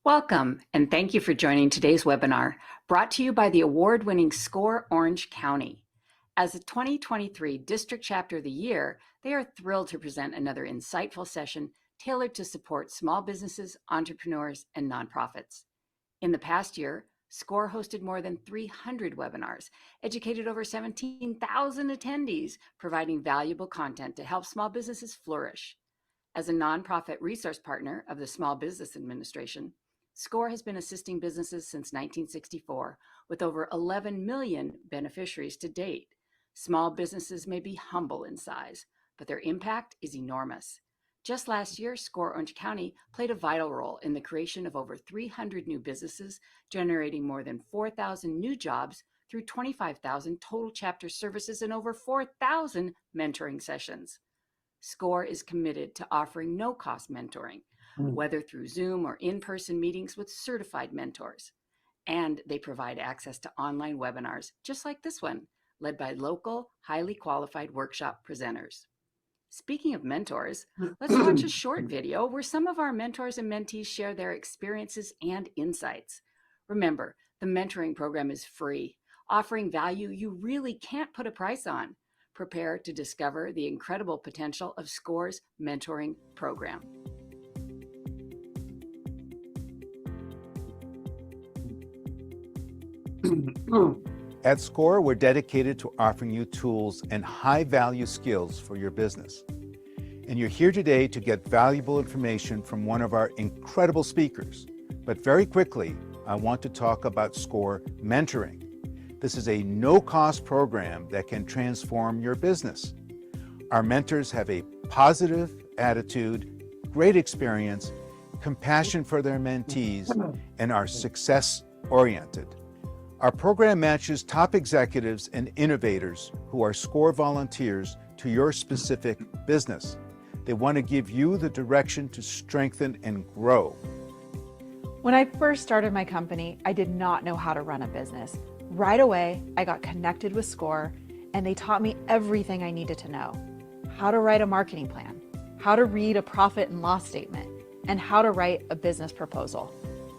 Welcome, and thank you for joining today's webinar, brought to you by the award-winning SCORE Orange County. As the 2023 District Chapter of the Year, they are thrilled to present another insightful session tailored to support small businesses, entrepreneurs, and nonprofits. In the past year, SCORE hosted more than 300 webinars, educated over 17,000 attendees, providing valuable content to help small businesses flourish. As a nonprofit resource partner of the Small Business Administration, SCORE has been assisting businesses since 1964, with over 11 million beneficiaries to date. Small businesses may be humble in size, but their impact is enormous. Just last year, SCORE Orange County played a vital role in the creation of over 300 new businesses, generating more than 4,000 new jobs through 25,000 total chapter services and over 4,000 mentoring sessions. SCORE is committed to offering no-cost mentoring, whether through Zoom or in-person meetings with certified mentors. And they provide access to online webinars, just like this one, led by local, highly qualified workshop presenters. Speaking of mentors, let's watch a short video where some of our mentors and mentees share their experiences and insights. Remember, the mentoring program is free, offering value you really can't put a price on. Prepare to discover the incredible potential of SCORE's mentoring program. At SCORE, we're dedicated to offering you tools and high-value skills for your business. And you're here today to get valuable information from one of our incredible speakers. But very quickly, I want to talk about SCORE Mentoring. This is a no-cost program that can transform your business. Our mentors have a positive attitude, great experience, compassion for their mentees, and are success-oriented. Our program matches top executives and innovators who are SCORE volunteers to your specific business. They want to give you the direction to strengthen and grow. When I first started my company, I did not know how to run a business. Right away, I got connected with SCORE, and they taught me everything I needed to know. How to write a marketing plan, how to read a profit and loss statement, and how to write a business proposal.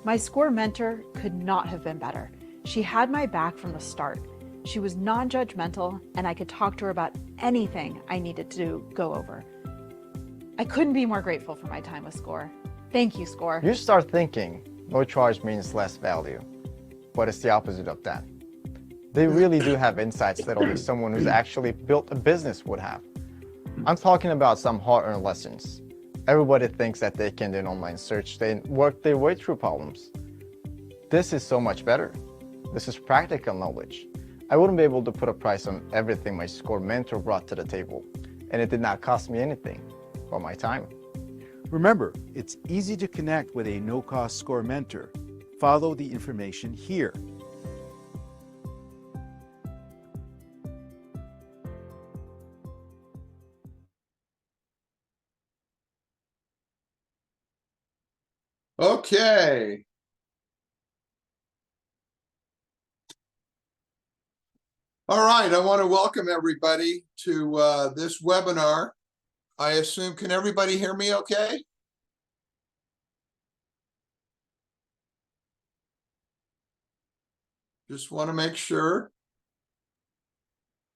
My SCORE mentor could not have been better. She had my back from the start. She was non-judgmental, and I could talk to her about anything I needed to go over. I couldn't be more grateful for my time with SCORE. Thank you, SCORE. You start thinking no charge means less value, but it's the opposite of that. They really do have insights that only someone who's actually built a business would have. I'm talking about some hard-earned lessons. Everybody thinks that they can do an online search and work their way through problems. This is so much better. This is practical knowledge. I wouldn't be able to put a price on everything my SCORE mentor brought to the table, and it did not cost me anything but my time. Remember, it's easy to connect with a no-cost SCORE mentor. Follow the information here. Okay. All right, I want to welcome everybody to this webinar. I assume, can everybody hear me okay? Just want to make sure.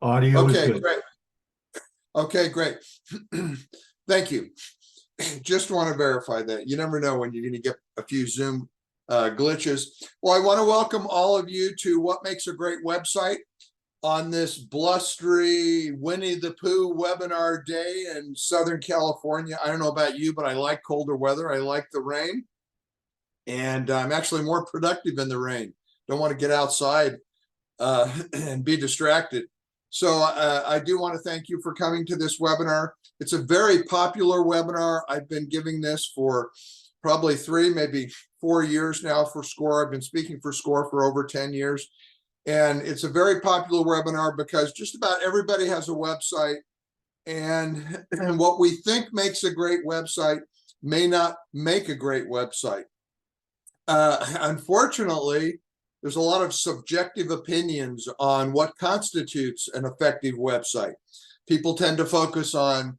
Audio is Okay, good. great. Okay, great. Thank you. Just want to verify that. You never know when you're going to get a few Zoom glitches. Well, I want to welcome all of you to What Makes a Great Website on this blustery Winnie the Pooh webinar day in Southern California. I don't know about you, but I like colder weather. I like the rain. And I'm actually more productive in the rain. Don't want to get outside and be distracted. So I do want to thank you for coming to this webinar. It's a very popular webinar. I've been giving this for probably 3, maybe 4 years now for SCORE. I've been speaking for SCORE for over 10 years. And it's a very popular webinar because just about everybody has a website. And what we think makes a great website may not make a great website. Unfortunately, there's a lot of subjective opinions on what constitutes an effective website. People tend to focus on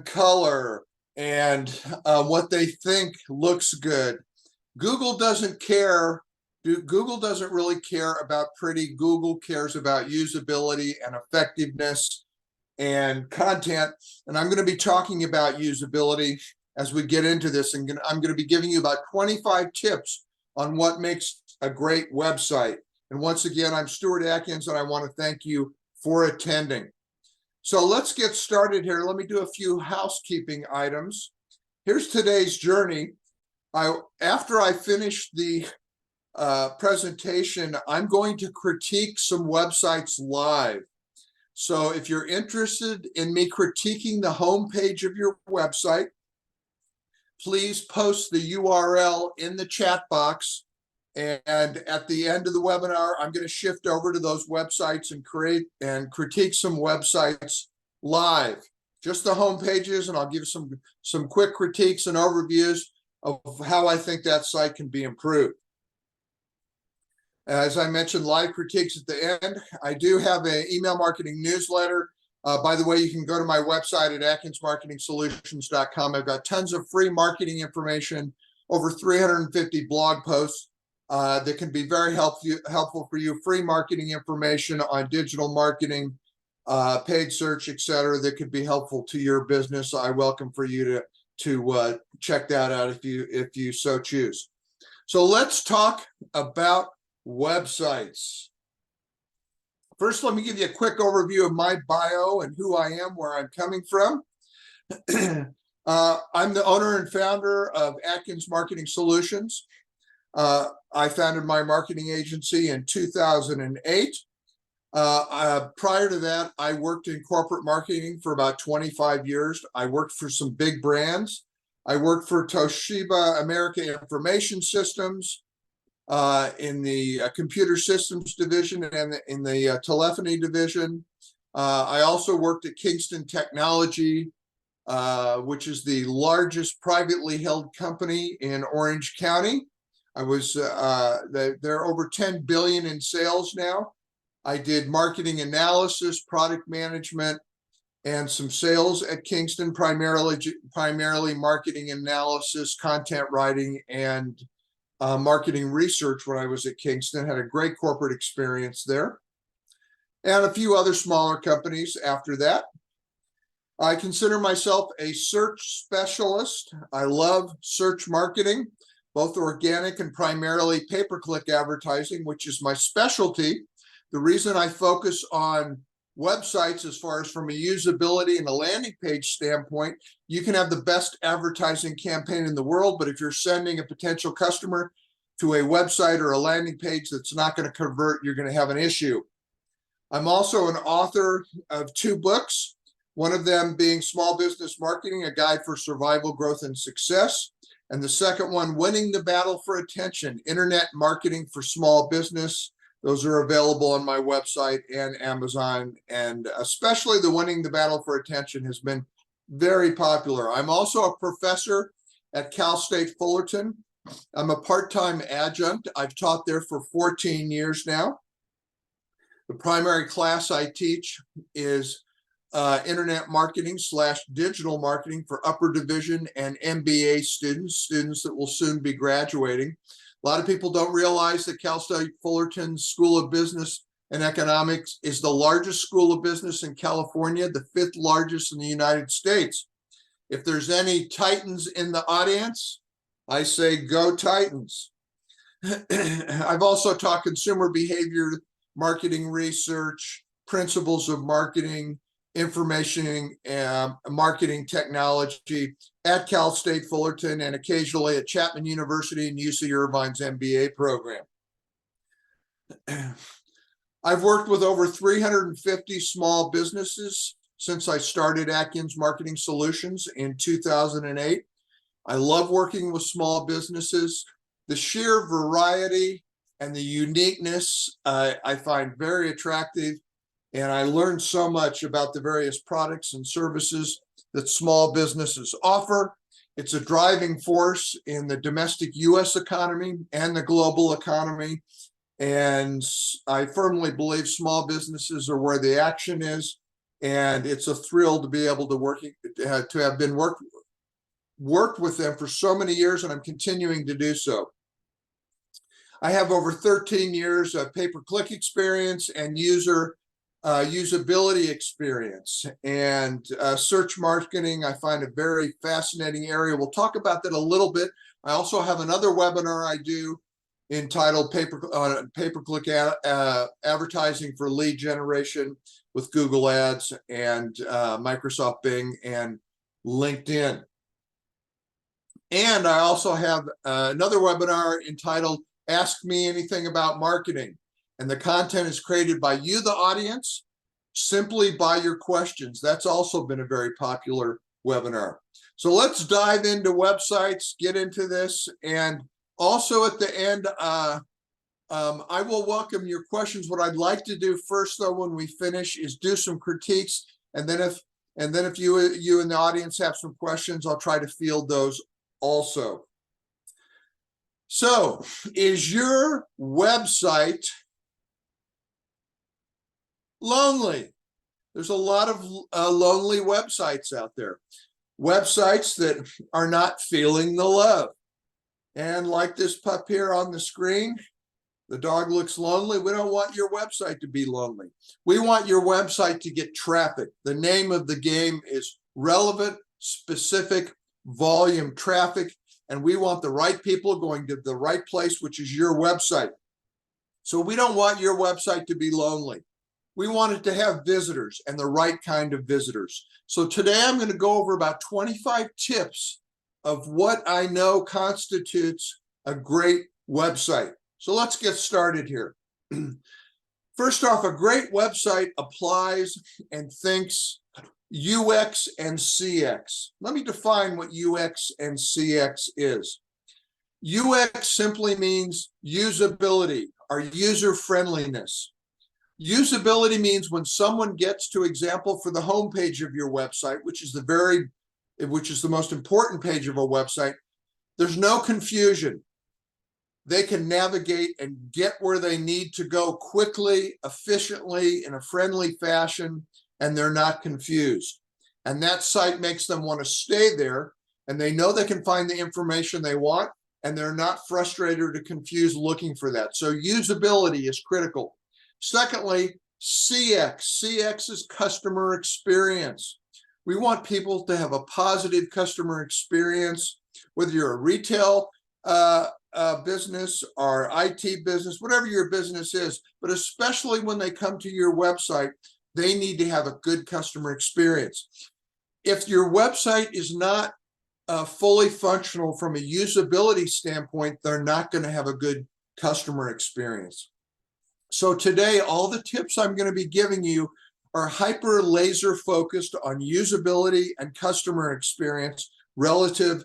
color and what they think looks good. Google doesn't care. Google doesn't really care about pretty. Google cares about usability and effectiveness and content. And I'm going to be talking about usability as we get into this. And I'm going to be giving you about 25 tips on what makes a great website. And once again, I'm Stuart Atkins, and I want to thank you for attending. So let's get started here. Let me do a few housekeeping items. Here's today's journey. After I finish the presentation, I'm going to critique some websites live. So if you're interested in me critiquing the homepage of your website, please post the URL in the chat box. And at the end of the webinar, I'm going to shift over to those websites and create and critique some websites live, just the home pages, and I'll give some quick critiques and overviews of how I think that site can be improved. As I mentioned, live critiques at the end. I do have an email marketing newsletter. By the way, you can go to my website at atkinsmarketingsolutions.com. I've got tons of free marketing information, over 350 blog posts that can be very helpful for you. Free marketing information on digital marketing, paid search, etc., that could be helpful to your business. I welcome for you to check that out if you so choose. So let's talk about websites. First, let me give you a quick overview of my bio and who I am, where I'm coming from. I'm the owner and founder of Atkins Marketing Solutions. I founded my marketing agency in 2008. Prior to that, I worked in corporate marketing for about 25 years. I worked for some big brands. I worked for Toshiba America Information Systems in the computer systems division and in the telephony division. I also worked at Kingston Technology, which is the largest privately held company in Orange County. I was they're over 10 billion in sales now. I did marketing analysis, product management, and some sales at Kingston, primarily marketing analysis, content writing, and marketing research when I was at Kingston. Had a great corporate experience there, and a few other smaller companies after that. I consider myself a search specialist. I love search marketing, both organic and primarily pay-per-click advertising, which is my specialty. The reason I focus on websites, as far as from a usability and a landing page standpoint, you can have the best advertising campaign in the world, but if you're sending a potential customer to a website or a landing page that's not going to convert, you're going to have an issue. I'm also an author of 2 books, one of them being Small Business Marketing, A Guide for Survival, Growth, and Success, and the second one, Winning the Battle for Attention, Internet Marketing for Small Business. Those are available on my website and Amazon, and especially the Winning the Battle for Attention has been very popular. I'm also a professor at Cal State Fullerton. I'm a part-time adjunct. I've taught there for 14 years now. The primary class I teach is internet marketing / digital marketing for upper division and MBA students that will soon be graduating. A lot of people don't realize that Cal State Fullerton School of Business and Economics is the largest school of business in California, the 5th largest in the United States. If there's any Titans in the audience, I say go Titans. I've also taught consumer behavior, marketing research, principles of marketing, information and marketing technology at Cal State Fullerton and occasionally at Chapman University and UC Irvine's MBA program. I've worked with over 350 small businesses since I started Atkins Marketing Solutions in 2008. I love working with small businesses. The sheer variety and the uniqueness I find very attractive. And I learned so much about the various products and services that small businesses offer. It's a driving force in the domestic US economy and the global economy. And I firmly believe small businesses are where the action is. And it's a thrill to be able to have been worked with them for so many years, and I'm continuing to do so. I have over 13 years of pay-per-click experience and usability experience, and search marketing I find a very fascinating area. We'll talk about that a little bit. I also have another webinar I do entitled pay-per-click advertising for lead generation with Google Ads and Microsoft Bing and LinkedIn. And I also have another webinar entitled Ask Me Anything About Marketing. And the content is created by you, the audience, simply by your questions. That's also been a very popular webinar. So let's dive into websites, get into this. And also at the end, I will welcome your questions. What I'd like to do first, though, when we finish, is do some critiques. And then if you in the audience have some questions, I'll try to field those also. So, is your website lonely? There's a lot of lonely websites out there. Websites that are not feeling the love. And like this pup here on the screen, the dog looks lonely. We don't want your website to be lonely. We want your website to get traffic. The name of the game is relevant, specific, volume traffic, and we want the right people going to the right place, which is your website. So we don't want your website to be lonely. We want it to have visitors, and the right kind of visitors. So today I'm going to go over about 25 tips of what I know constitutes a great website. So let's get started here. First off, a great website applies and thinks UX and CX. Let me define what UX and CX is. UX simply means usability or user friendliness. Usability means when someone gets to, example, for the home page of your website, which is the most important page of a website, there's no confusion. They can navigate and get where they need to go quickly, efficiently, in a friendly fashion, and they're not confused. And that site makes them want to stay there, and they know they can find the information they want, and they're not frustrated or confused looking for that. So usability is critical. Secondly, CX. CX is customer experience. We want people to have a positive customer experience, whether you're a retail business or IT business, whatever your business is, but especially when they come to your website, they need to have a good customer experience. If your website is not fully functional from a usability standpoint, they're not going to have a good customer experience. So today, all the tips I'm going to be giving you are hyper laser focused on usability and customer experience relative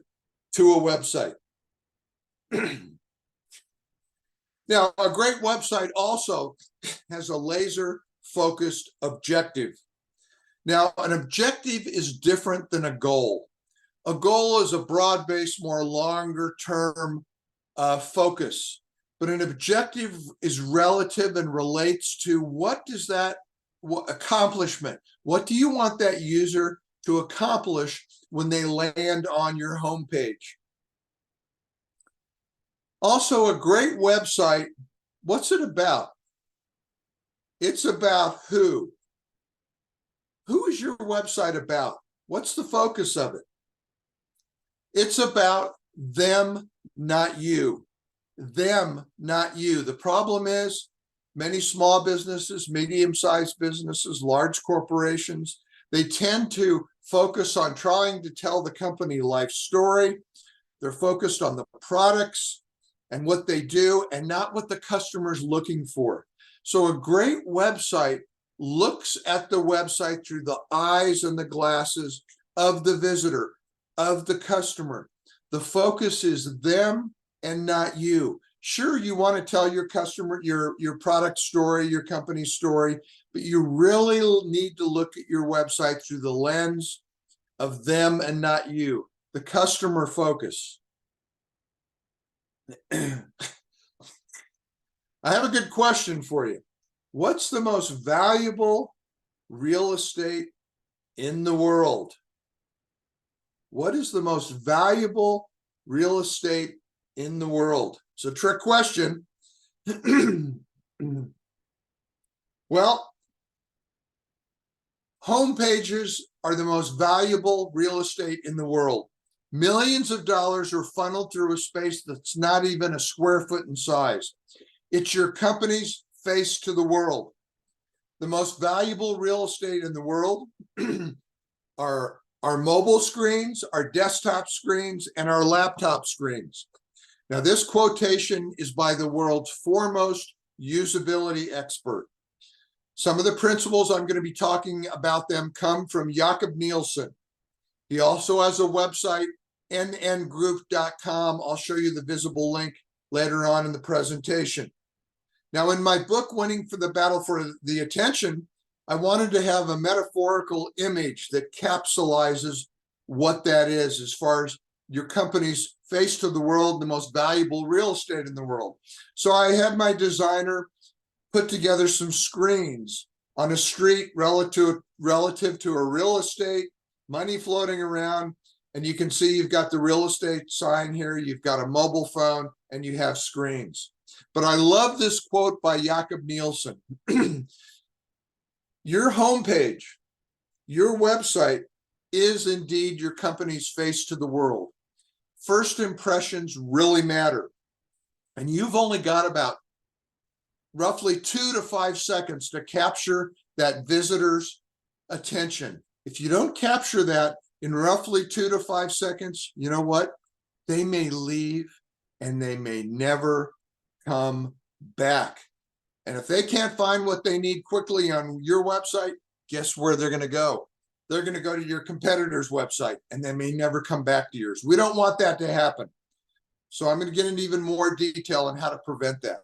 to a website. Now, a great website also has a laser focused objective. Now, an objective is different than a goal. A goal is a broad-based, more longer-term focus. But an objective is relative and relates to what accomplishment? What do you want that user to accomplish when they land on your homepage? Also, a great website, what's it about? It's about who. Who is your website about? What's the focus of it? It's about them, not you. Them, not you. The problem is many small businesses, medium-sized businesses, large corporations, they tend to focus on trying to tell the company life story. They're focused on the products and what they do and not what the customer's looking for. So a great website looks at the website through the eyes and the glasses of the visitor, of the customer. The focus is them and not you. Sure, you want to tell your customer your product story, your company story, but you really need to look at your website through the lens of them and not you, the customer focus. I have a good question for you. What's the most valuable real estate in the world? What is the most valuable real estate in the world? It's a trick question. Well, home pages are the most valuable real estate in the world. Millions of dollars are funneled through a space that's not even a square foot in size. It's your company's face to the world. The most valuable real estate in the world are our mobile screens, our desktop screens, and our laptop screens. Now, this quotation is by the world's foremost usability expert. Some of the principles I'm going to be talking about them come from Jakob Nielsen. He also has a website, nngroup.com. I'll show you the visible link later on in the presentation. Now, in my book, Winning for the Battle for the Attention, I wanted to have a metaphorical image that capsulizes what that is as far as your company's face to the world, the most valuable real estate in the world. So I had my designer put together some screens on a street relative to a real estate, money floating around, and you can see you've got the real estate sign here, you've got a mobile phone, and you have screens. But I love this quote by Jakob Nielsen. Your homepage, your website is indeed your company's face to the world. First impressions really matter. And you've only got about roughly 2 to 5 seconds to capture that visitor's attention. If you don't capture that in roughly 2 to 5 seconds, you know what? They may leave and they may never come back. And if they can't find what they need quickly on your website, guess where they're going to go? They're going to go to your competitor's website and they may never come back to yours. We don't want that to happen. So I'm going to get into even more detail on how to prevent that.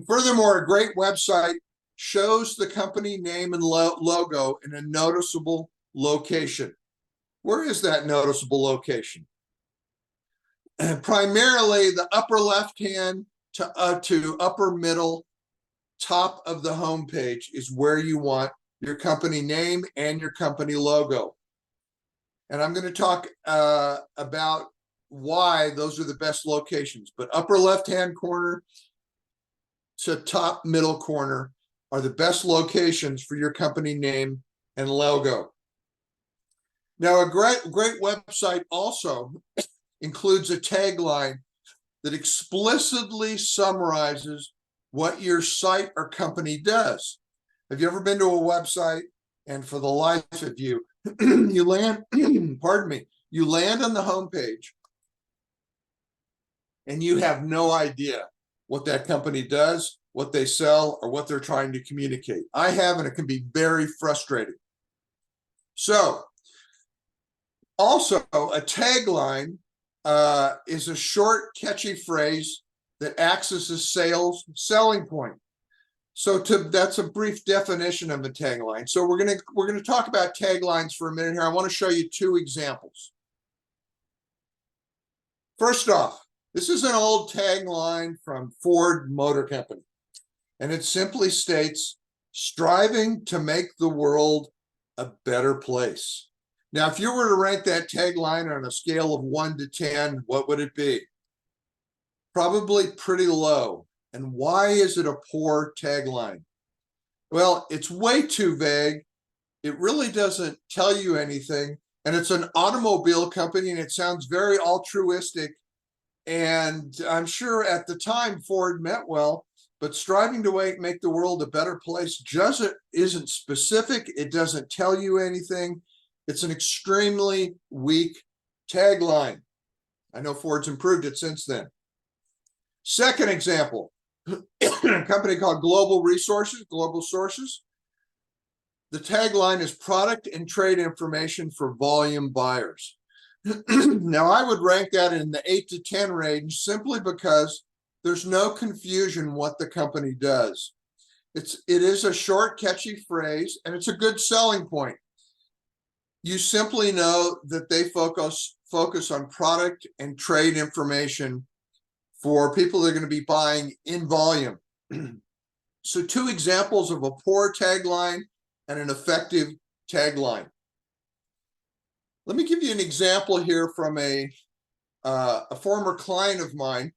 Furthermore, a great website shows the company name and logo in a noticeable location. Where is that noticeable location? Primarily the upper left hand to upper middle top of the home page is where you want your company name and your company logo. And I'm going to talk about why those are the best locations. But upper left hand corner to top middle corner are the best locations for your company name and logo. Now, a great website also includes a tagline that explicitly summarizes what your site or company does. Have you ever been to a website and for the life of you, you land, pardon me, you land on the homepage and you have no idea what that company does, what they sell, or what they're trying to communicate? I have, and it can be very frustrating. So, also a tagline is a short, catchy phrase that acts as a selling point. So that's a brief definition of a tagline. So we're gonna talk about taglines for a minute here. I want to show you 2 examples. First off, this is an old tagline from Ford Motor Company, and it simply states, "Striving to make the world a better place." Now, if you were to rank that tagline on a scale of 1 to 10, what would it be? Probably pretty low. And why is it a poor tagline? Well, it's way too vague. It really doesn't tell you anything. And it's an automobile company, and it sounds very altruistic. And I'm sure at the time Ford meant well, but striving to make the world a better place just isn't specific. It doesn't tell you anything. It's an extremely weak tagline. I know Ford's improved it since then. Second example, a company called Global Sources. The tagline is product and trade information for volume buyers. Now, I would rank that in the 8 to 10 range simply because there's no confusion what the company does. It is a short, catchy phrase, and it's a good selling point. You simply know that they focus on product and trade information for people that are going to be buying in volume. So 2 examples of a poor tagline and an effective tagline. Let me give you an example here from a former client of mine.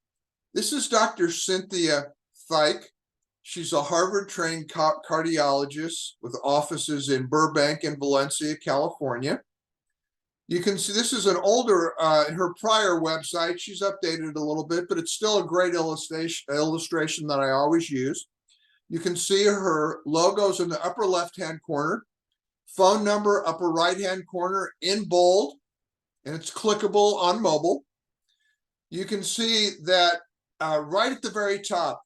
This is Dr. Cynthia Thike. She's a Harvard-trained cardiologist with offices in Burbank and Valencia, California. You can see this is an older, her prior website. She's updated a little bit, but it's still a great illustration that I always use. You can see her logos in the upper left-hand corner, phone number upper right-hand corner in bold, and it's clickable on mobile. You can see that right at the very top,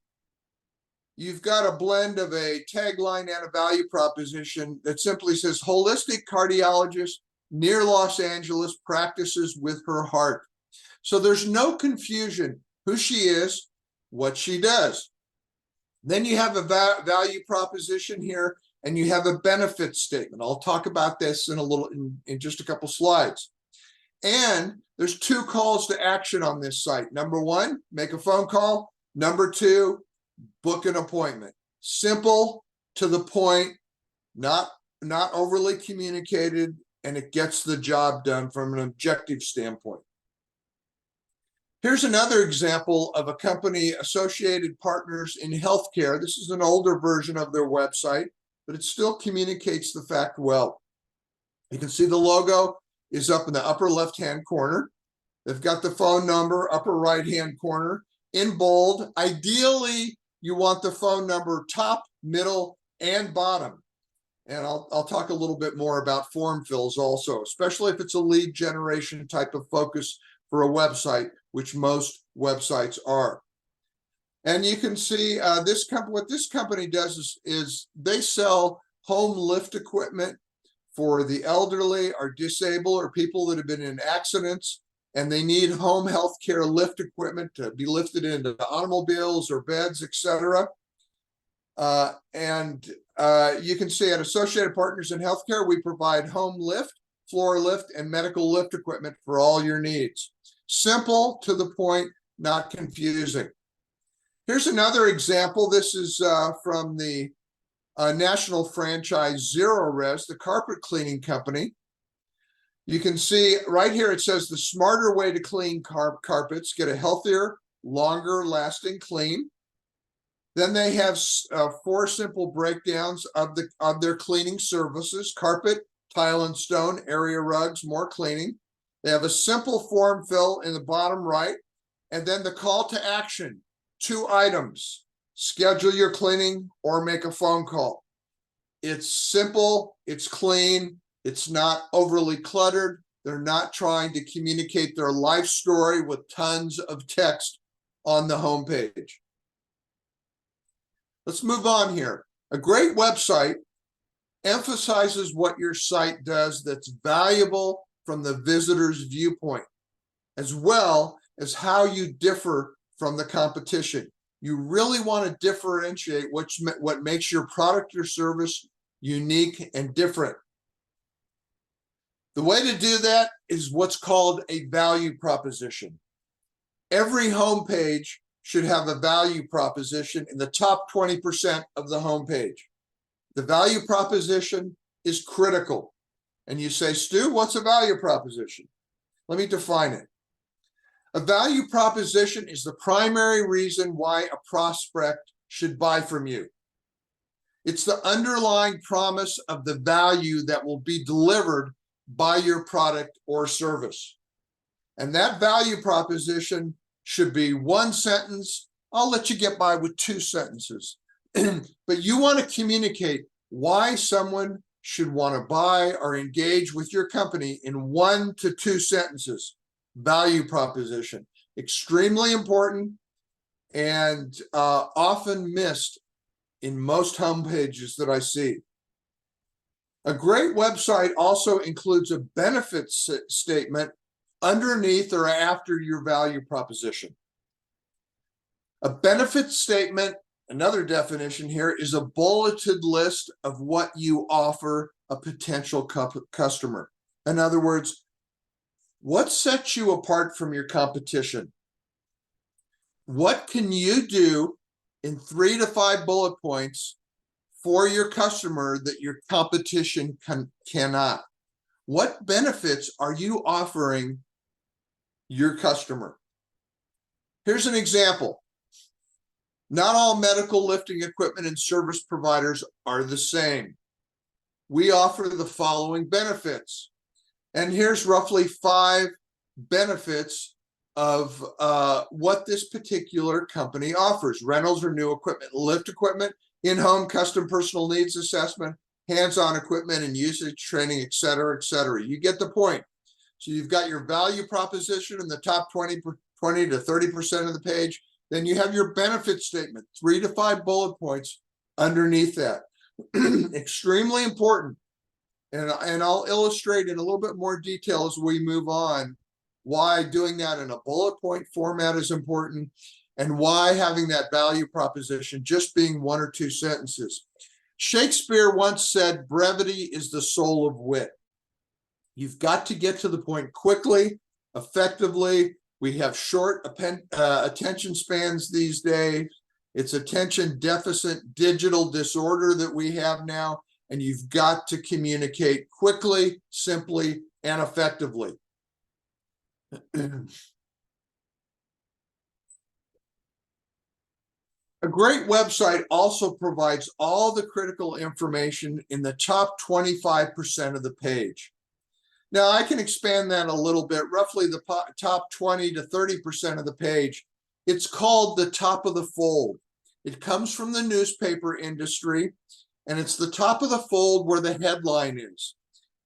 you've got a blend of a tagline and a value proposition that simply says, holistic cardiologist near Los Angeles practices with her heart. So there's no confusion who she is, what she does. Then you have a value proposition here, and you have a benefit statement. I'll talk about this in just a couple slides. And there's 2 calls to action on this site. Number 1, make a phone call. Number 2, book an appointment. Simple, to the point, not overly communicated, and it gets the job done from an objective standpoint. Here's another example of a company, Associated Partners in Healthcare. This is an older version of their website, but it still communicates the fact well. You can see the logo is up in the upper left-hand corner. They've got the phone number, upper right-hand corner, in bold. Ideally, you want the phone number top, middle, and bottom. And I'll talk a little bit more about form fills also, especially if it's a lead generation type of focus for a website, which most websites are. And you can see what this company does is they sell home lift equipment for the elderly or disabled or people that have been in accidents, and they need home health care lift equipment to be lifted into automobiles or beds, etc. You can see at Associated Partners in Healthcare, we provide home lift, floor lift, and medical lift equipment for all your needs. Simple, to the point, not confusing. Here's another example. This is from the national franchise Zerorez, the carpet cleaning company. You can see right here, it says the smarter way to clean carpets, get a healthier, longer lasting clean. Then they have 4 simple breakdowns of their cleaning services: carpet, tile and stone, area rugs, more cleaning. They have a simple form fill in the bottom right, and then the call to action, 2 items: schedule your cleaning or make a phone call. It's simple, it's clean, it's not overly cluttered. They're not trying to communicate their life story with tons of text on the homepage. Let's move on here. A great website emphasizes what your site does that's valuable from the visitor's viewpoint, as well as how you differ from the competition. You really want to differentiate what makes your product or service unique and different. The way to do that is what's called a value proposition. Every homepage should have a value proposition in the top 20% of the homepage. The value proposition is critical. And you say, Stu, what's a value proposition? Let me define it. A value proposition is the primary reason why a prospect should buy from you. It's the underlying promise of the value that will be delivered by your product or service. And that value proposition should be 1 sentence. I'll let you get by with 2 sentences. But you want to communicate why someone should want to buy or engage with your company in 1 to 2 sentences. Value proposition, extremely important and often missed in most homepages that I see. A great website also includes a benefits statement underneath or after your value proposition. A benefit statement, another definition here, is a bulleted list of what you offer a potential customer. In other words, what sets you apart from your competition? What can you do in 3 to 5 bullet points for your customer that your competition cannot? What benefits are you offering your customer? Here's an example. Not all medical lifting equipment and service providers are the same. We offer the following benefits. And here's roughly 5 benefits of what this particular company offers. Rentals or new equipment, lift equipment, in-home custom personal needs assessment, hands-on equipment and usage training, et cetera, et cetera. You get the point. So you've got your value proposition in the top 20 to 30% of the page. Then you have your benefit statement, 3 to 5 bullet points underneath that. Extremely important. And I'll illustrate in a little bit more detail as we move on why doing that in a bullet point format is important and why having that value proposition just being 1 or 2 sentences. Shakespeare once said, brevity is the soul of wit. You've got to get to the point quickly, effectively. We have short attention spans these days. It's attention deficit digital disorder that we have now, and you've got to communicate quickly, simply, and effectively. A great website also provides all the critical information in the top 25% of the page. Now, I can expand that a little bit, roughly the top 20 to 30% of the page. It's called the top of the fold. It comes from the newspaper industry, and it's the top of the fold where the headline is.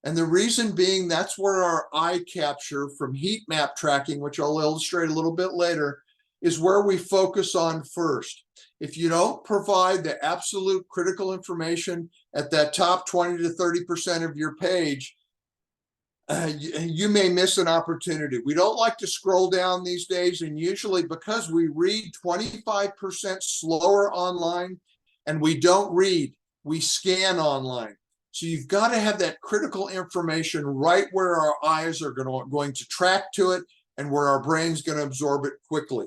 And the reason being, that's where our eye capture from heat map tracking, which I'll illustrate a little bit later, is where we focus on first. If you don't provide the absolute critical information at that top 20 to 30% of your page, you may miss an opportunity. We don't like to scroll down these days, and usually because we read 25% slower online and we don't read, we scan online. So you've got to have that critical information right where our eyes are going to track to it and where our brain's going to absorb it quickly.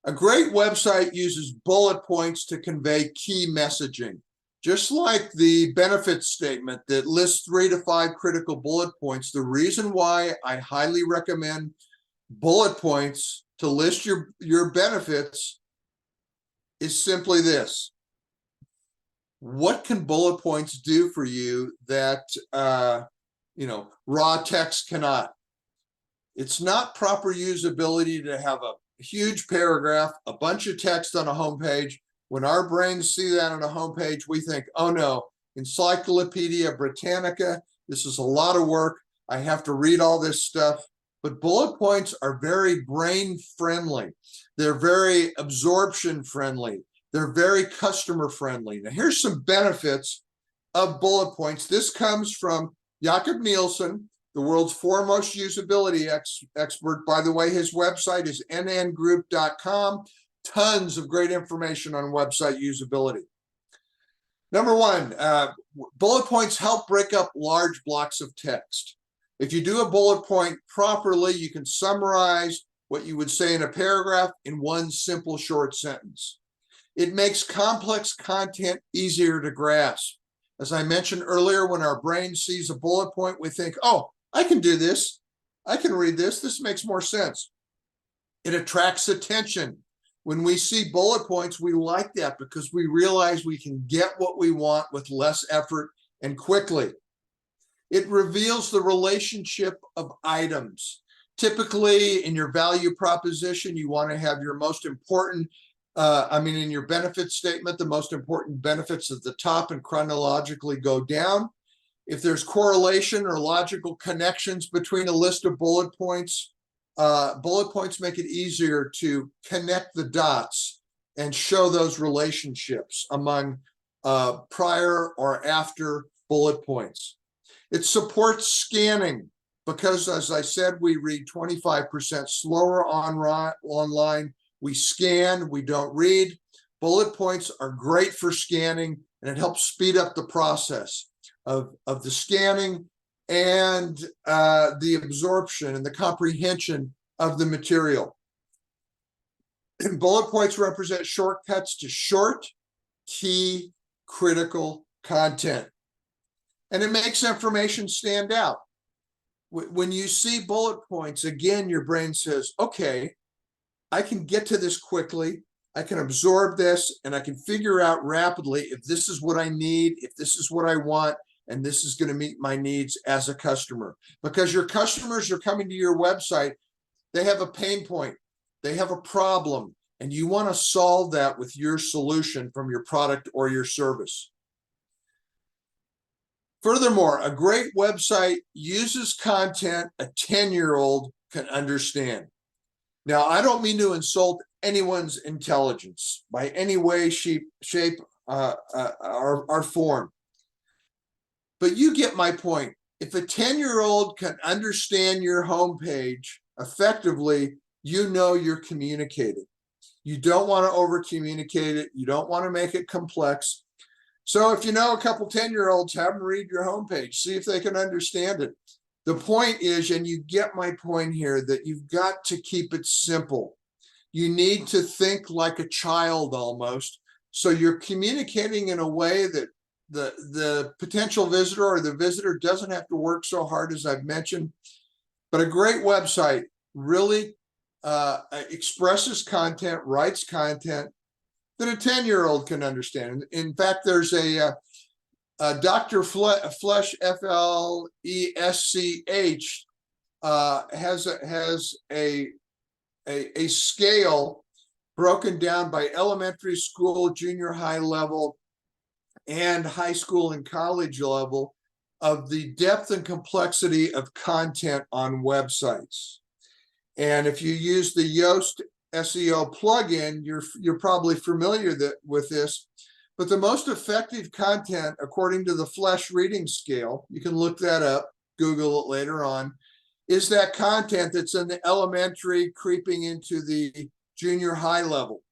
A great website uses bullet points to convey key messaging. Just like the benefit statement that lists 3 to 5 critical bullet points, the reason why I highly recommend bullet points to list your benefits is simply this. What can bullet points do for you that raw text cannot? It's not proper usability to have a huge paragraph, a bunch of text on a homepage. When our brains see that on a homepage, we think, oh no, Encyclopedia Britannica, this is a lot of work. I have to read all this stuff. But bullet points are very brain friendly. They're very absorption friendly. They're very customer friendly. Now here's some benefits of bullet points. This comes from Jakob Nielsen, the world's foremost usability expert. By the way, his website is nngroup.com. Tons of great information on website usability. Number 1, bullet points help break up large blocks of text. If you do a bullet point properly, you can summarize what you would say in a paragraph in one simple short sentence. It makes complex content easier to grasp. As I mentioned earlier, when our brain sees a bullet point, we think, oh, I can do this. I can read this. This makes more sense. It attracts attention. When we see bullet points, we like that because we realize we can get what we want with less effort and quickly. It reveals the relationship of items. Typically, in your value proposition, you want to have your most important, in your benefit statement, the most important benefits at the top and chronologically go down. If there's correlation or logical connections between a list of bullet points make it easier to connect the dots and show those relationships among prior or after bullet points. It supports scanning because, as I said, we read 25% slower online. We scan, we don't read. Bullet points are great for scanning, and it helps speed up the process of the scanning and the absorption and the comprehension of the material. And bullet points represent shortcuts to short, key, critical content. And it makes information stand out. when you see bullet points, again, your brain says, okay, I can get to this quickly. I can absorb this and I can figure out rapidly if this is what I need, if this is what I want, and this is going to meet my needs as a customer. Because your customers are coming to your website, they have a pain point, they have a problem, and you want to solve that with your solution from your product or your service. Furthermore, a great website uses content a 10-year-old can understand. Now, I don't mean to insult anyone's intelligence by any way, shape, or form. But you get my point. If a 10-year-old can understand your homepage effectively, you know you're communicating. You don't want to over-communicate it. You don't want to make it complex. So if you know a couple 10-year-olds, have them read your homepage, see if they can understand it. The point is, and you get my point here, that you've got to keep it simple. You need to think like a child almost. So you're communicating in a way that the potential visitor or the visitor doesn't have to work so hard, as I've mentioned. But a great website really expresses content, writes content that a 10-year-old can understand. In fact, there's a Dr. Flesch, F-L-E-S-C-H, has a scale broken down by elementary school, junior high level, and high school and college level of the depth and complexity of content on websites. And if you use the Yoast SEO plugin, you're probably familiar with this, but the most effective content, according to the Flesch reading scale, you can look that up, Google it later on, is that content that's in the elementary creeping into the junior high level.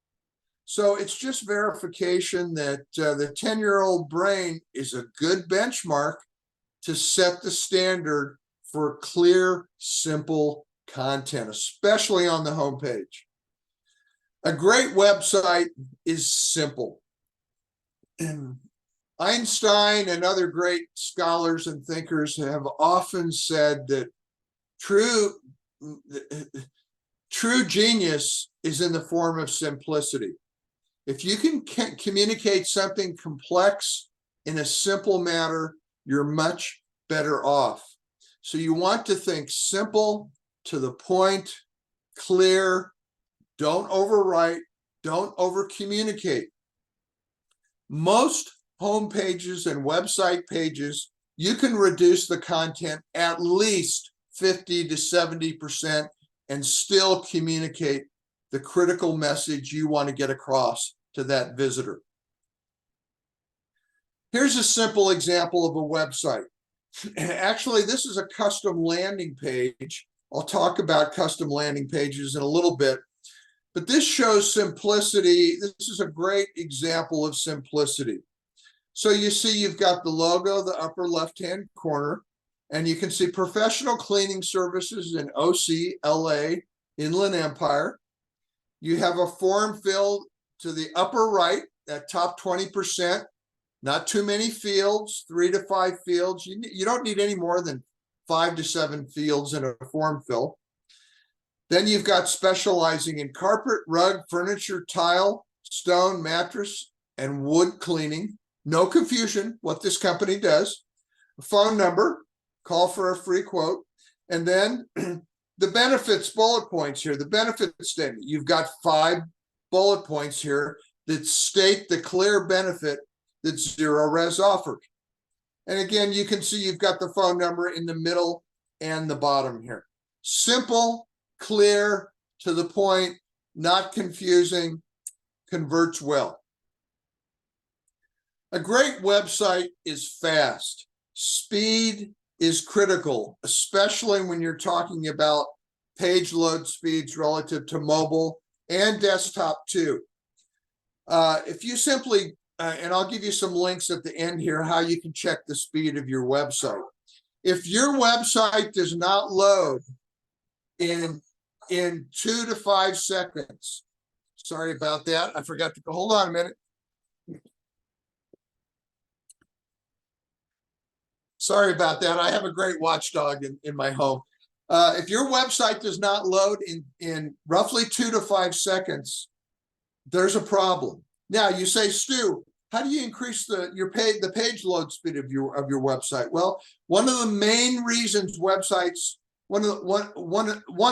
So it's just verification that the 10-year-old brain is a good benchmark to set the standard for clear, simple content, especially on the homepage. A great website is simple. Einstein and other great scholars and thinkers have often said that true genius is in the form of simplicity. If you can communicate something complex in a simple manner, you're much better off. So you want to think simple, to the point, clear, don't overwrite, don't over-communicate. Most home pages and website pages, you can reduce the content at least 50 to 70% and still communicate the critical message you want to get across to that visitor. Here's a simple example of a website. Actually, this is a custom landing page. I'll talk about custom landing pages in a little bit, but this shows simplicity. This is a great example of simplicity. So you see you've got the logo, the upper left-hand corner, and you can see professional cleaning services in OC, LA, Inland Empire. You have a form filled to the upper right, that top 20%, not too many fields, 3 to 5 fields. You don't need any more than 5 to 7 fields in a form fill. Then you've got specializing in carpet, rug, furniture, tile, stone, mattress, and wood cleaning. No confusion what this company does. A phone number, call for a free quote. And then the benefits bullet points here, the benefit statement. You've got 5 bullet points here that state the clear benefit that Zerorez offered. And again, you can see you've got the phone number in the middle and the bottom here. Simple, clear, to the point, not confusing, converts well. A great website is fast. Speed is critical, especially when you're talking about page load speeds relative to mobile and desktop too. If you simply, and I'll give you some links at the end here, how you can check the speed of your website. If your website does not load in 2 to 5 seconds, sorry about that, I forgot to, hold on a minute. Sorry about that. I have a great watchdog in my home. If your website does not load in roughly 2 to 5 seconds, there's a problem. Now you say, Stu, how do you increase the page load speed of your website? Well, one of the main reasons websites, one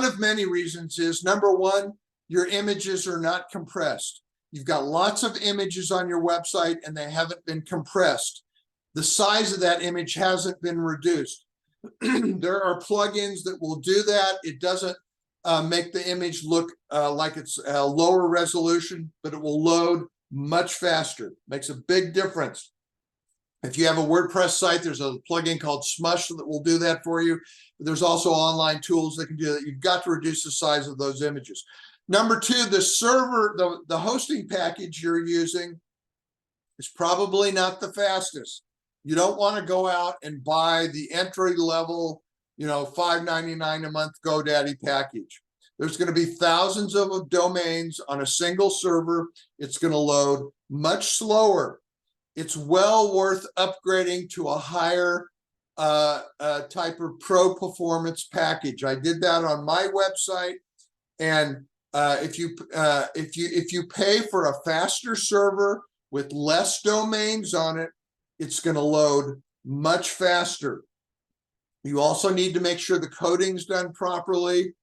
of many reasons is, number one, your images are not compressed. You've got lots of images on your website and they haven't been compressed. The size of that image hasn't been reduced. There are plugins that will do that. It doesn't make the image look like it's a lower resolution, but it will load much faster. Makes a big difference. If you have a WordPress site, there's a plugin called Smush that will do that for you. There's also online tools that can do that. You've got to reduce the size of those images. Number two, the server, the hosting package you're using is probably not the fastest. You don't want to go out and buy the entry level, $5.99 a month GoDaddy package. There's going to be thousands of domains on a single server. It's going to load much slower. It's well worth upgrading to a higher type of pro performance package. I did that on my website, and if you pay for a faster server with less domains on it, it's going to load much faster. You also need to make sure the coding's done properly.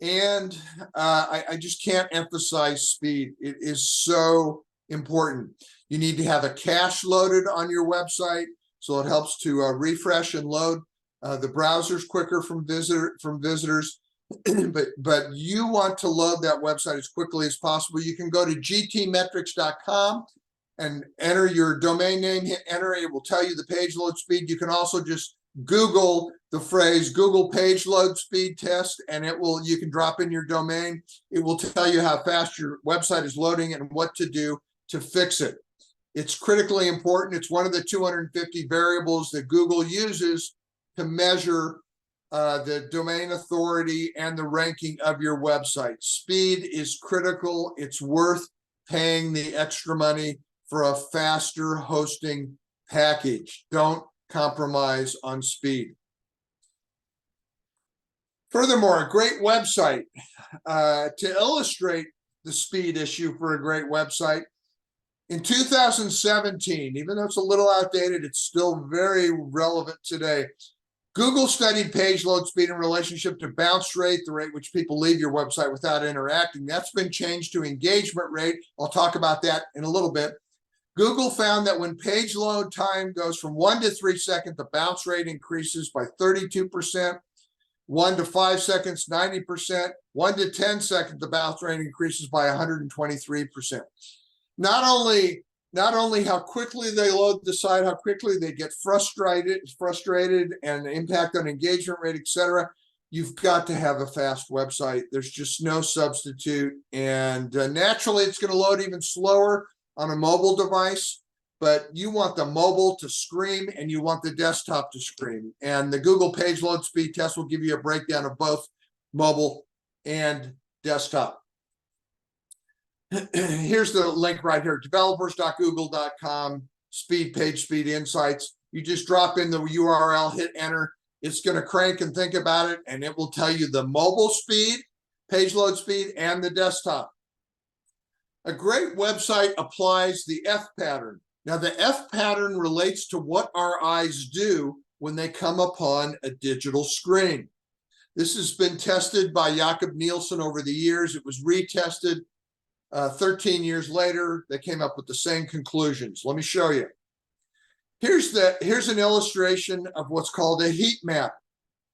And I just can't emphasize speed. It is so important. You need to have a cache loaded on your website, so it helps to refresh and load the browsers quicker from visitors. but you want to load that website as quickly as possible. You can go to gtmetrix.com and enter your domain name, hit enter, it will tell you the page load speed. You can also just Google the phrase Google page load speed test, and you can drop in your domain. It will tell you how fast your website is loading and what to do to fix it. It's critically important. It's one of the 250 variables that Google uses to measure the domain authority and the ranking of your website. Speed is critical. It's worth paying the extra money for a faster hosting package. Don't compromise on speed. Furthermore, a great website, to illustrate the speed issue for a great website, in 2017, even though it's a little outdated, it's still very relevant today. Google studied page load speed in relationship to bounce rate, the rate which people leave your website without interacting. That's been changed to engagement rate. I'll talk about that in a little bit. Google found that when page load time goes from 1 to 3 seconds, the bounce rate increases by 32%, 1 to 5 seconds, 90%, 1 to 10 seconds, the bounce rate increases by 123%. Not only how quickly they load the site, how quickly they get frustrated and impact on engagement rate, etc. You've got to have a fast website. There's just no substitute. And naturally, it's going to load even slower on a mobile device, but you want the mobile to scream and you want the desktop to scream. And the Google page load speed test will give you a breakdown of both mobile and desktop. Here's the link right here, developers.google.com, page speed insights. You just drop in the URL, hit enter. It's going to crank and think about it, and it will tell you the mobile speed, page load speed, and the desktop. A great website applies the F pattern. Now, the F pattern relates to what our eyes do when they come upon a digital screen. This has been tested by Jakob Nielsen over the years. It was retested 13 years later. They came up with the same conclusions. Let me show you. Here's an illustration of what's called a heat map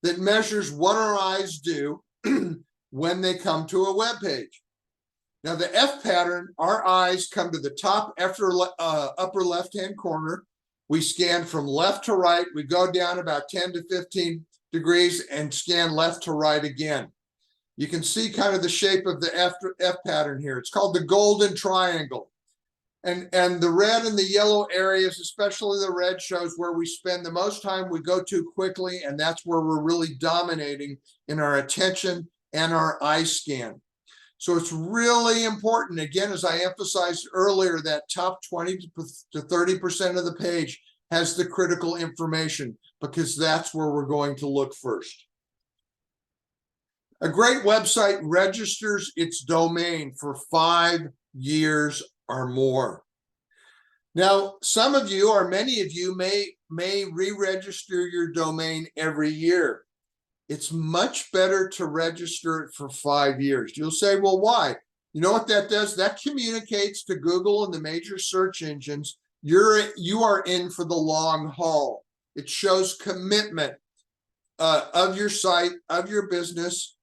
that measures what our eyes do when they come to a web page. Now, the F pattern, our eyes come to the top upper left-hand corner. We scan from left to right. We go down about 10 to 15 degrees and scan left to right again. You can see kind of the shape of the F pattern here. It's called the golden triangle. And the red and the yellow areas, especially the red, shows where we spend the most time. We go too quickly, and that's where we're really dominating in our attention and our eye scan. So it's really important, again, as I emphasized earlier, that top 20 to 30% of the page, has the critical information, because that's where we're going to look first. A great website registers its domain for 5 years or more. Now, some of you, or many of you, may re-register your domain every year. It's much better to register it for 5 years. You'll say, well, why? You know what that does? That communicates to Google and the major search engines. You are in for the long haul. It shows commitment of your site, of your business,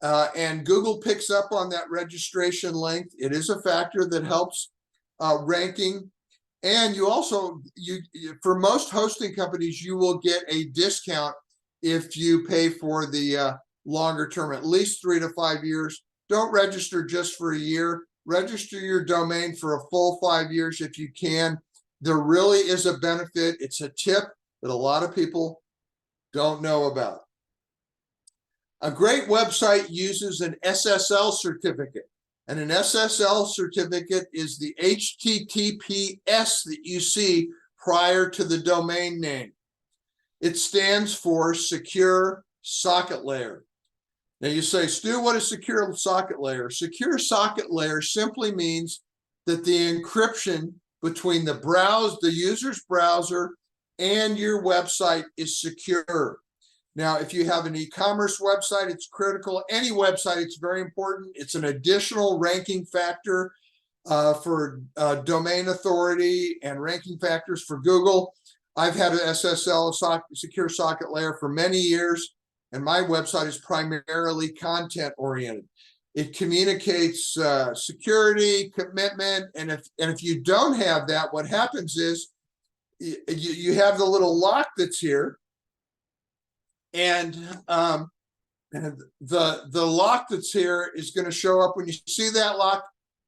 and Google picks up on that registration length. It is a factor that helps ranking. And you also, for most hosting companies, you will get a discount if you pay for the longer term, at least 3 to 5 years. Don't register just for a year. Register your domain for a full 5 years if you can. There really is a benefit. It's a tip that a lot of people don't know about. A great website uses an SSL certificate. And an SSL certificate is the HTTPS that you see prior to the domain name. It stands for Secure Socket Layer. Now you say, Stu, what is Secure Socket Layer? Secure Socket Layer simply means that the encryption between the user's browser and your website is secure. Now, if you have an e-commerce website, it's critical. Any website, it's very important. It's an additional ranking factor for domain authority and ranking factors for Google. I've had an SSL, Secure Socket Layer, for many years, and my website is primarily content oriented. It communicates security, commitment, and if you don't have that, what happens is you have the little lock that's here, and the lock that's here is going to show up when you see that lock.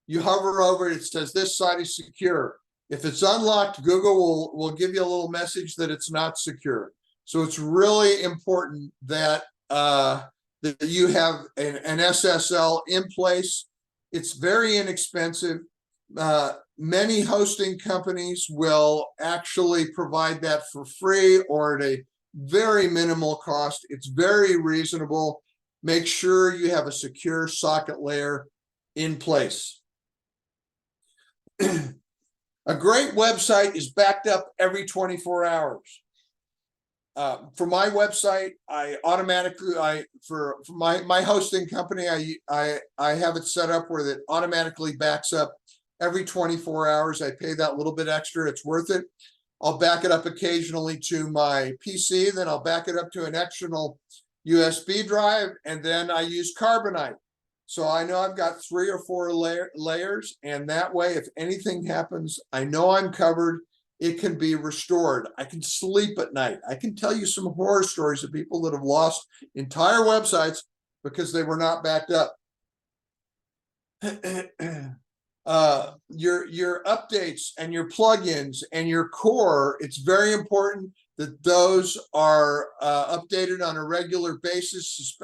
You hover over it, it says this site is secure. If it's unlocked, Google will give you a little message that it's not secure. So it's really important that that you have an SSL in place. It's very inexpensive. Many hosting companies will actually provide that for free or at a very minimal cost. It's very reasonable. Make sure you have a secure socket layer in place. A great website is backed up every 24 hours. For my website, for my hosting company, I have it set up where it automatically backs up every 24 hours. I pay that little bit extra. It's worth it. I'll back it up occasionally to my PC, then I'll back it up to an external USB drive, and then I use Carbonite. So I know I've got 3 or 4 layers, and that way, if anything happens, I know I'm covered. It can be restored. I can sleep at night. I can tell you some horror stories of people that have lost entire websites because they were not backed up. Your updates and your plugins and your core, it's very important that those are updated on a regular basis.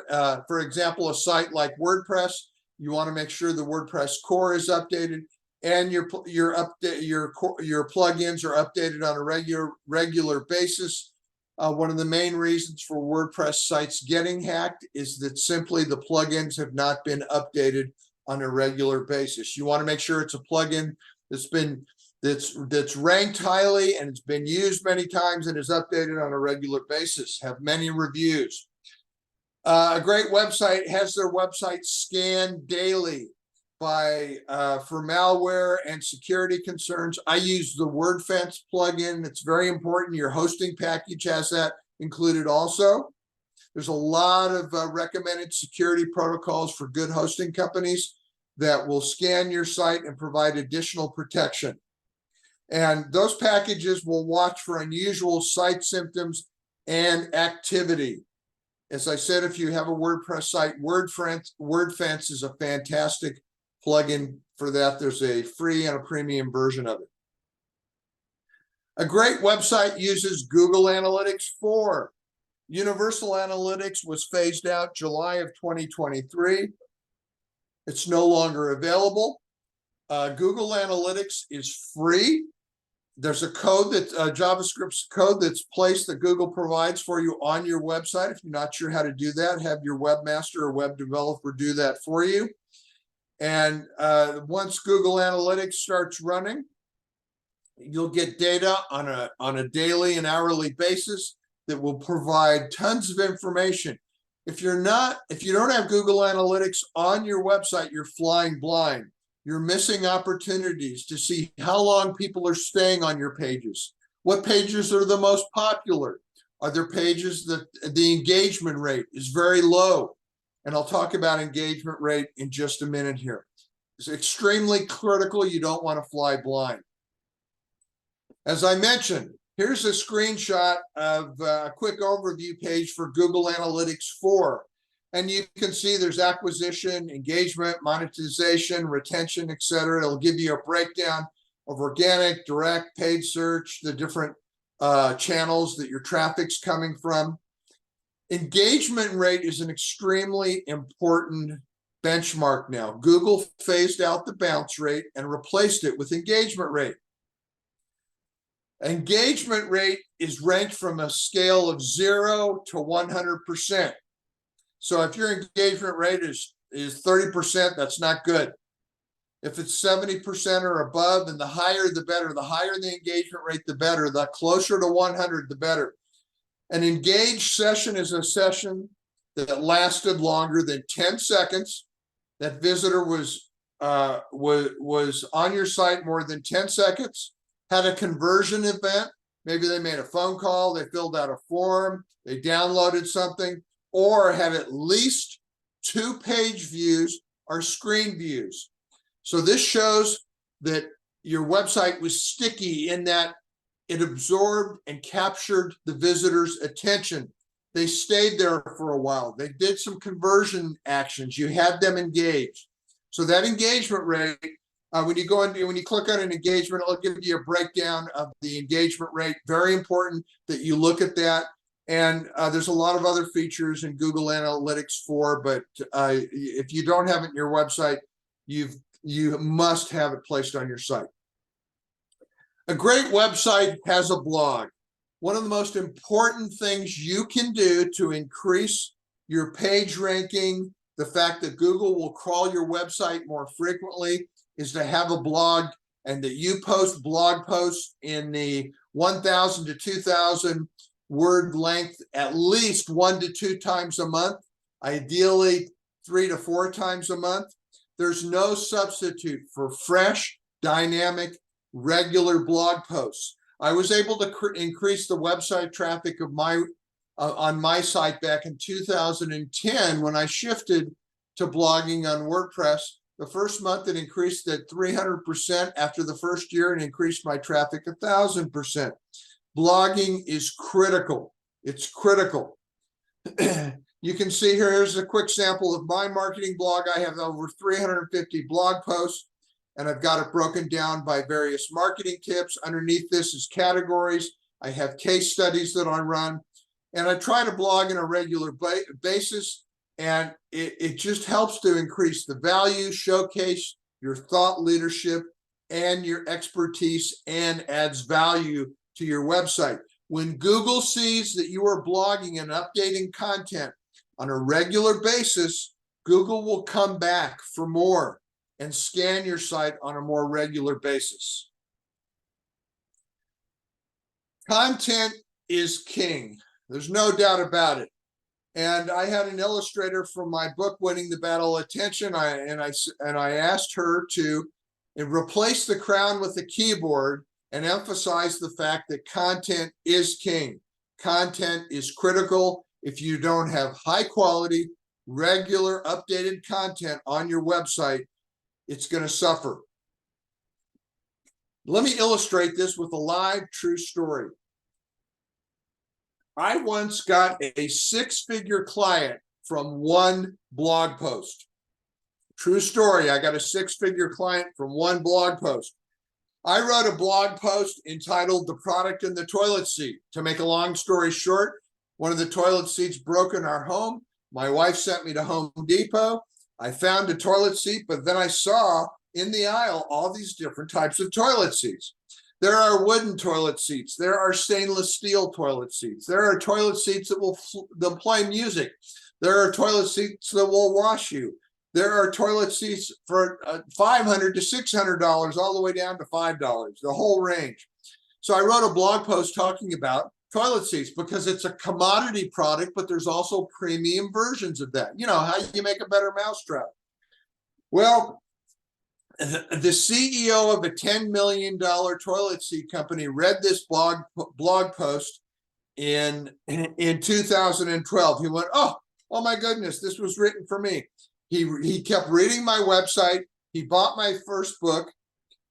For example, a site like WordPress, you want to make sure the WordPress core is updated, and your plugins are updated on a regular basis. One of the main reasons for WordPress sites getting hacked is that simply the plugins have not been updated on a regular basis. You want to make sure it's a plugin that's ranked highly and it's been used many times and is updated on a regular basis. Have many reviews. A great website has their website scanned daily for malware and security concerns. I use the WordFence plugin. It's very important. Your hosting package has that included also. There's a lot of recommended security protocols for good hosting companies that will scan your site and provide additional protection. And those packages will watch for unusual site symptoms and activity. As I said, if you have a WordPress site, WordFence is a fantastic plugin for that. There's a free and a premium version of it. A great website uses Google Analytics 4. Universal Analytics was phased out July of 2023. It's no longer available. Google Analytics is free. there's a code that JavaScript code that's placed that Google provides for you on your website. If you're not sure how to do that, have your webmaster or web developer do that for you. And once Google Analytics starts running, you'll get data on a daily and hourly basis that will provide tons of information. If you don't have Google Analytics on your website, you're flying blind. You're missing opportunities to see how long people are staying on your pages. What pages are the most popular? Are there pages that the engagement rate is very low? And I'll talk about engagement rate in just a minute here. It's extremely critical. You don't want to fly blind. As I mentioned, here's a screenshot of a quick overview page for Google Analytics 4. And you can see there's acquisition, engagement, monetization, retention, etc. It'll give you a breakdown of organic, direct, paid search, the different channels that your traffic's coming from. Engagement rate is an extremely important benchmark now. Google phased out the bounce rate and replaced it with engagement rate. Engagement rate is ranked from a scale of 0 to 100%. So if your engagement rate is 30%, that's not good. If it's 70% or above, and the higher the better. The higher the engagement rate, the better. The closer to 100, the better. An engaged session is a session that lasted longer than 10 seconds. That visitor was on your site more than 10 seconds, had a conversion event. Maybe they made a phone call, they filled out a form, they downloaded something, or had at least 2 page views or screen views. So this shows that your website was sticky in that it absorbed and captured the visitor's attention. They stayed there for a while. They did some conversion actions. You had them engaged. So that engagement rate, when you click on an engagement, it'll give you a breakdown of the engagement rate. Very important that you look at that. And there's a lot of other features in Google Analytics 4, but if you don't have it in your website, you must have it placed on your site. A great website has a blog. One of the most important things you can do to increase your page ranking, the fact that Google will crawl your website more frequently, is to have a blog, and that you post blog posts in the 1,000 to 2,000 word length at least 1 to 2 times a month, ideally 3 to 4 times a month. There's no substitute for fresh, dynamic, regular blog posts. I was able to increase the website traffic of on my site back in 2010 when I shifted to blogging on WordPress. The first month it increased at 300%. After the first year, it increased my traffic 1,000%. Blogging is critical. It's critical. You can see here's a quick sample of my marketing blog. I have over 350 blog posts, and I've got it broken down by various marketing tips. Underneath this is categories. I have case studies that I run, and I try to blog on a regular basis, and it just helps to increase the value, showcase your thought leadership and your expertise, and adds value to your website. When Google sees that you are blogging and updating content on a regular basis, Google will come back for more and scan your site on a more regular basis. Content is king. There's no doubt about it. And I had an illustrator from my book, Winning the Battle Attention, and I asked her to replace the crown with a keyboard and emphasize the fact that content is king. Content is critical. If you don't have high quality, regular, updated content on your website, it's going to suffer. Let me illustrate this with a live true story. I once got a 6-figure client from one blog post. True story. I got a 6-figure client from one blog post. I wrote a blog post entitled "The Product in the Toilet Seat." To make a long story short, one of the toilet seats broke in our home. My wife sent me to Home Depot. I found a toilet seat, but then I saw in the aisle all these different types of toilet seats. There are wooden toilet seats. There are stainless steel toilet seats. There are toilet seats that they'll play music. There are toilet seats that will wash you. There are toilet seats for $500 to $600, all the way down to $5, the whole range. So I wrote a blog post talking about toilet seats because it's a commodity product, but there's also premium versions of that. You know, how you make a better mousetrap. Well, the CEO of a $10 million toilet seat company read this blog post in 2012. He went, oh my goodness, this was written for me. He kept reading my website. He bought my first book.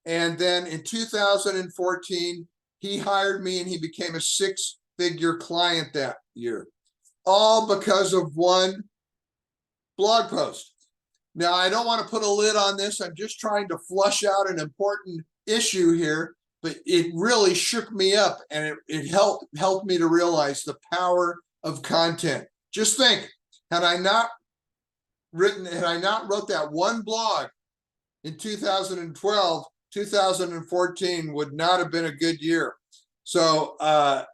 And then in 2014, he hired me and he became a 6-figure client that year, all because of one blog post. Now, I don't want to put a lid on this. I'm just trying to flush out an important issue here, but it really shook me up, and it helped me to realize the power of content. Just think, had I not wrote that one blog in 2012, 2014 would not have been a good year. So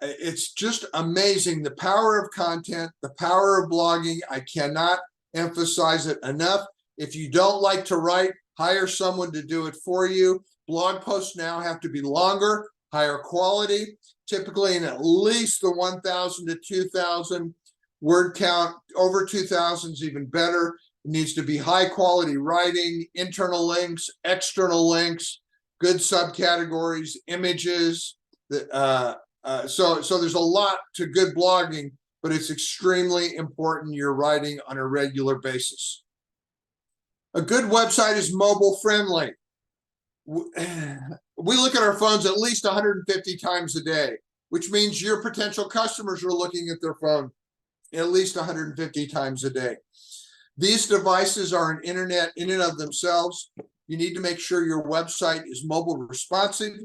it's just amazing, the power of content, the power of blogging. I cannot emphasize it enough. If you don't like to write, hire someone to do it for you. Blog posts now have to be longer, higher quality, typically in at least the 1,000 to 2,000 word count. Over 2,000 is even better. It needs to be high quality writing, internal links, external links, good subcategories, images. So there's a lot to good blogging, but it's extremely important you're writing on a regular basis. A good website is mobile friendly. We look at our phones at least 150 times a day, which means your potential customers are looking at their phone at least 150 times a day. These devices are an internet in and of themselves. You need to make sure your website is mobile responsive.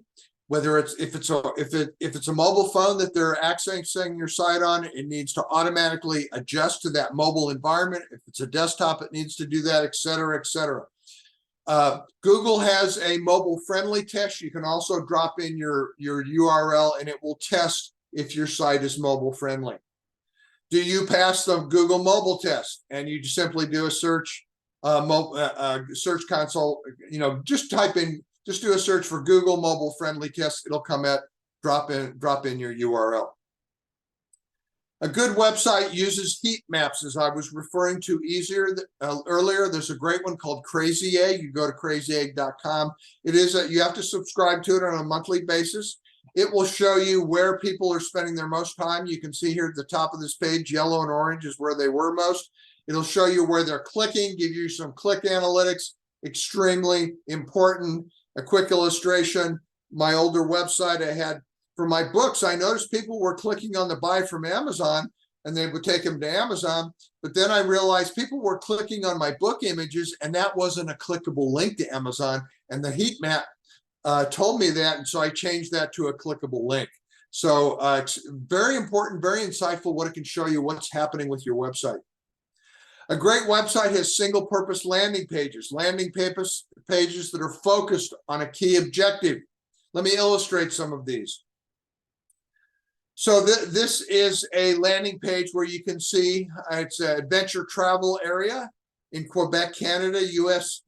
Whether if it's a mobile phone that they're accessing your site on, it needs to automatically adjust to that mobile environment. If it's a desktop, it needs to do that, et cetera, et cetera. Google has a mobile friendly test. You can also drop in your URL and it will test if your site is mobile friendly. Do you pass the Google mobile test? And you just simply do a search console, you know, just do a search for Google mobile friendly test. It'll come at drop in your URL. A good website uses heat maps, as I was referring to earlier. There's a great one called Crazy Egg. You go to crazyegg.com. You have to subscribe to it on a monthly basis. It will show you where people are spending their most time. You can see here at the top of this page, yellow and orange is where they were most. It'll show you where they're clicking, give you some click analytics, extremely important. A quick illustration, my older website I had for my books, I noticed people were clicking on the buy from Amazon and they would take them to Amazon. But then I realized people were clicking on my book images and that wasn't a clickable link to Amazon. And the heat map told me that. And so I changed that to a clickable link. So it's very important, very insightful what it can show you what's happening with your website. A great website has single purpose landing pages that are focused on a key objective. Let me illustrate some of these. So this is a landing page where you can see it's an adventure travel area in Quebec, Canada, US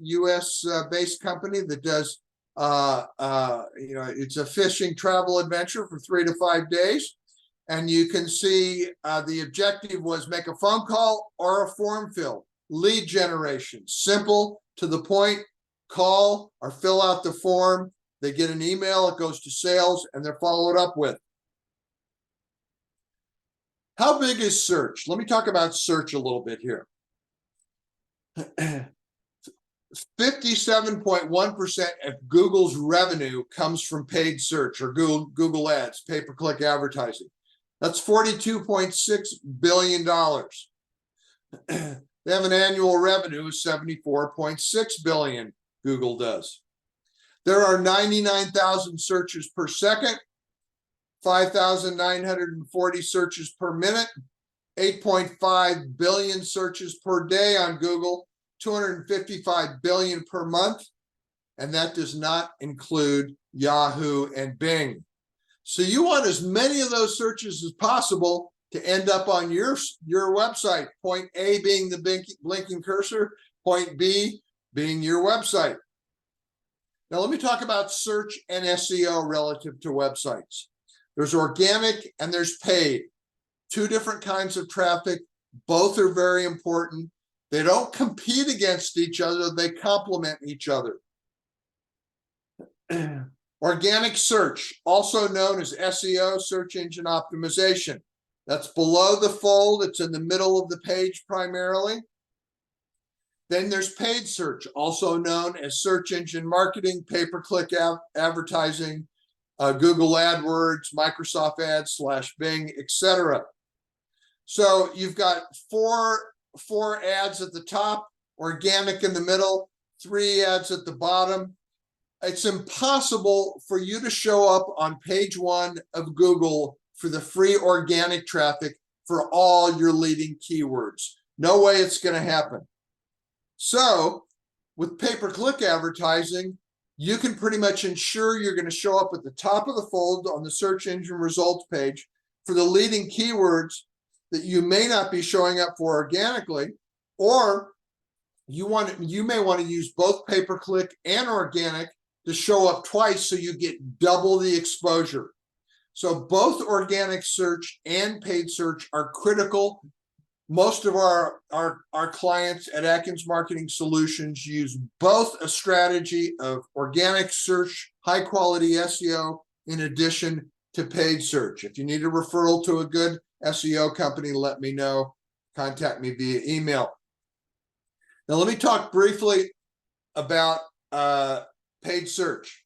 based company that does, it's a fishing travel adventure for 3 to 5 days. And you can see the objective was make a phone call or a form fill, lead generation, simple, to the point, call or fill out the form. They get an email, it goes to sales, and they're followed up with. How big is search? Let me talk about search a little bit here. 57.1% of Google's revenue comes from paid search or Google Ads, pay-per-click advertising. That's $42.6 billion. They have an annual revenue of $74.6 billion, Google does. There are 99,000 searches per second, 5,940 searches per minute, 8.5 billion searches per day on Google, 255 billion per month, and that does not include Yahoo and Bing. So you want as many of those searches as possible to end up on your website. Point A being the blinking cursor, point B being your website. Now let me talk about search and SEO relative to websites. There's organic and there's paid. Two different kinds of traffic. Both are very important. They don't compete against each other, they complement each other. Organic search, also known as SEO, search engine optimization. That's below the fold, it's in the middle of the page primarily. Then there's paid search, also known as search engine marketing, pay-per-click advertising, Google AdWords, Microsoft Ads / Bing, etc. So you've got four ads at the top, organic in the middle, 3 ads at the bottom. It's impossible for you to show up on page 1 of Google for the free organic traffic for all your leading keywords. No way it's going to happen. So with pay-per-click advertising, you can pretty much ensure you're going to show up at the top of the fold on the search engine results page for the leading keywords that you may not be showing up for organically, or you may want to use both pay-per-click and organic to show up twice so you get double the exposure. So both organic search and paid search are critical. Most of our clients at Atkins Marketing Solutions use both a strategy of organic search, high quality SEO, in addition to paid search. If you need a referral to a good SEO company, let me know. Contact me via email. Now let me talk briefly about paid search.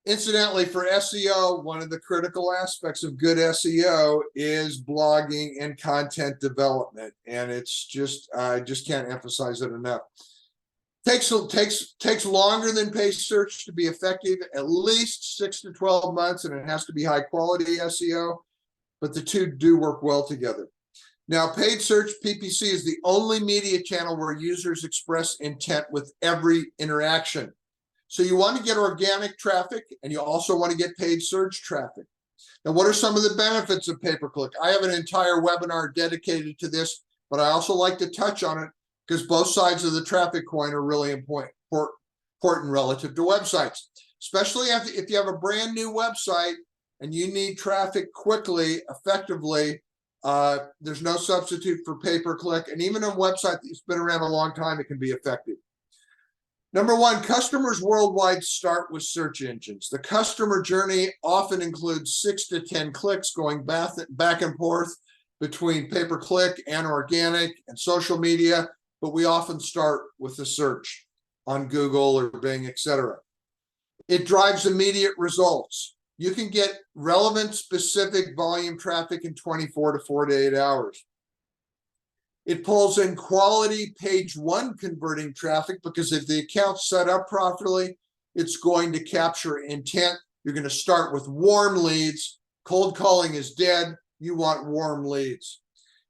Incidentally, for SEO, one of the critical aspects of good SEO is blogging and content development. And it's just, I just can't emphasize it enough. Takes longer than paid search to be effective, at least 6 to 12 months, and it has to be high quality SEO, but the two do work well together. Now, paid search, PPC, is the only media channel where users express intent with every interaction. So you want to get organic traffic, and you also want to get paid search traffic. Now, what are some of the benefits of pay-per-click? I have an entire webinar dedicated to this, but I also like to touch on it because both sides of the traffic coin are really important relative to websites, especially if you have a brand new website and you need traffic quickly, effectively. There's no substitute for pay-per-click, and even a website that's been around a long time, it can be effective. Number 1, customers worldwide start with search engines. The customer journey often includes 6 to 10 clicks going back and forth between pay-per-click and organic and social media, but we often start with a search on Google or Bing, etc. It drives immediate results. You can get relevant, specific volume traffic in 24 to 48 hours. It pulls in quality page 1 converting traffic because if the account's set up properly, it's going to capture intent. You're going to start with warm leads. Cold calling is dead. You want warm leads.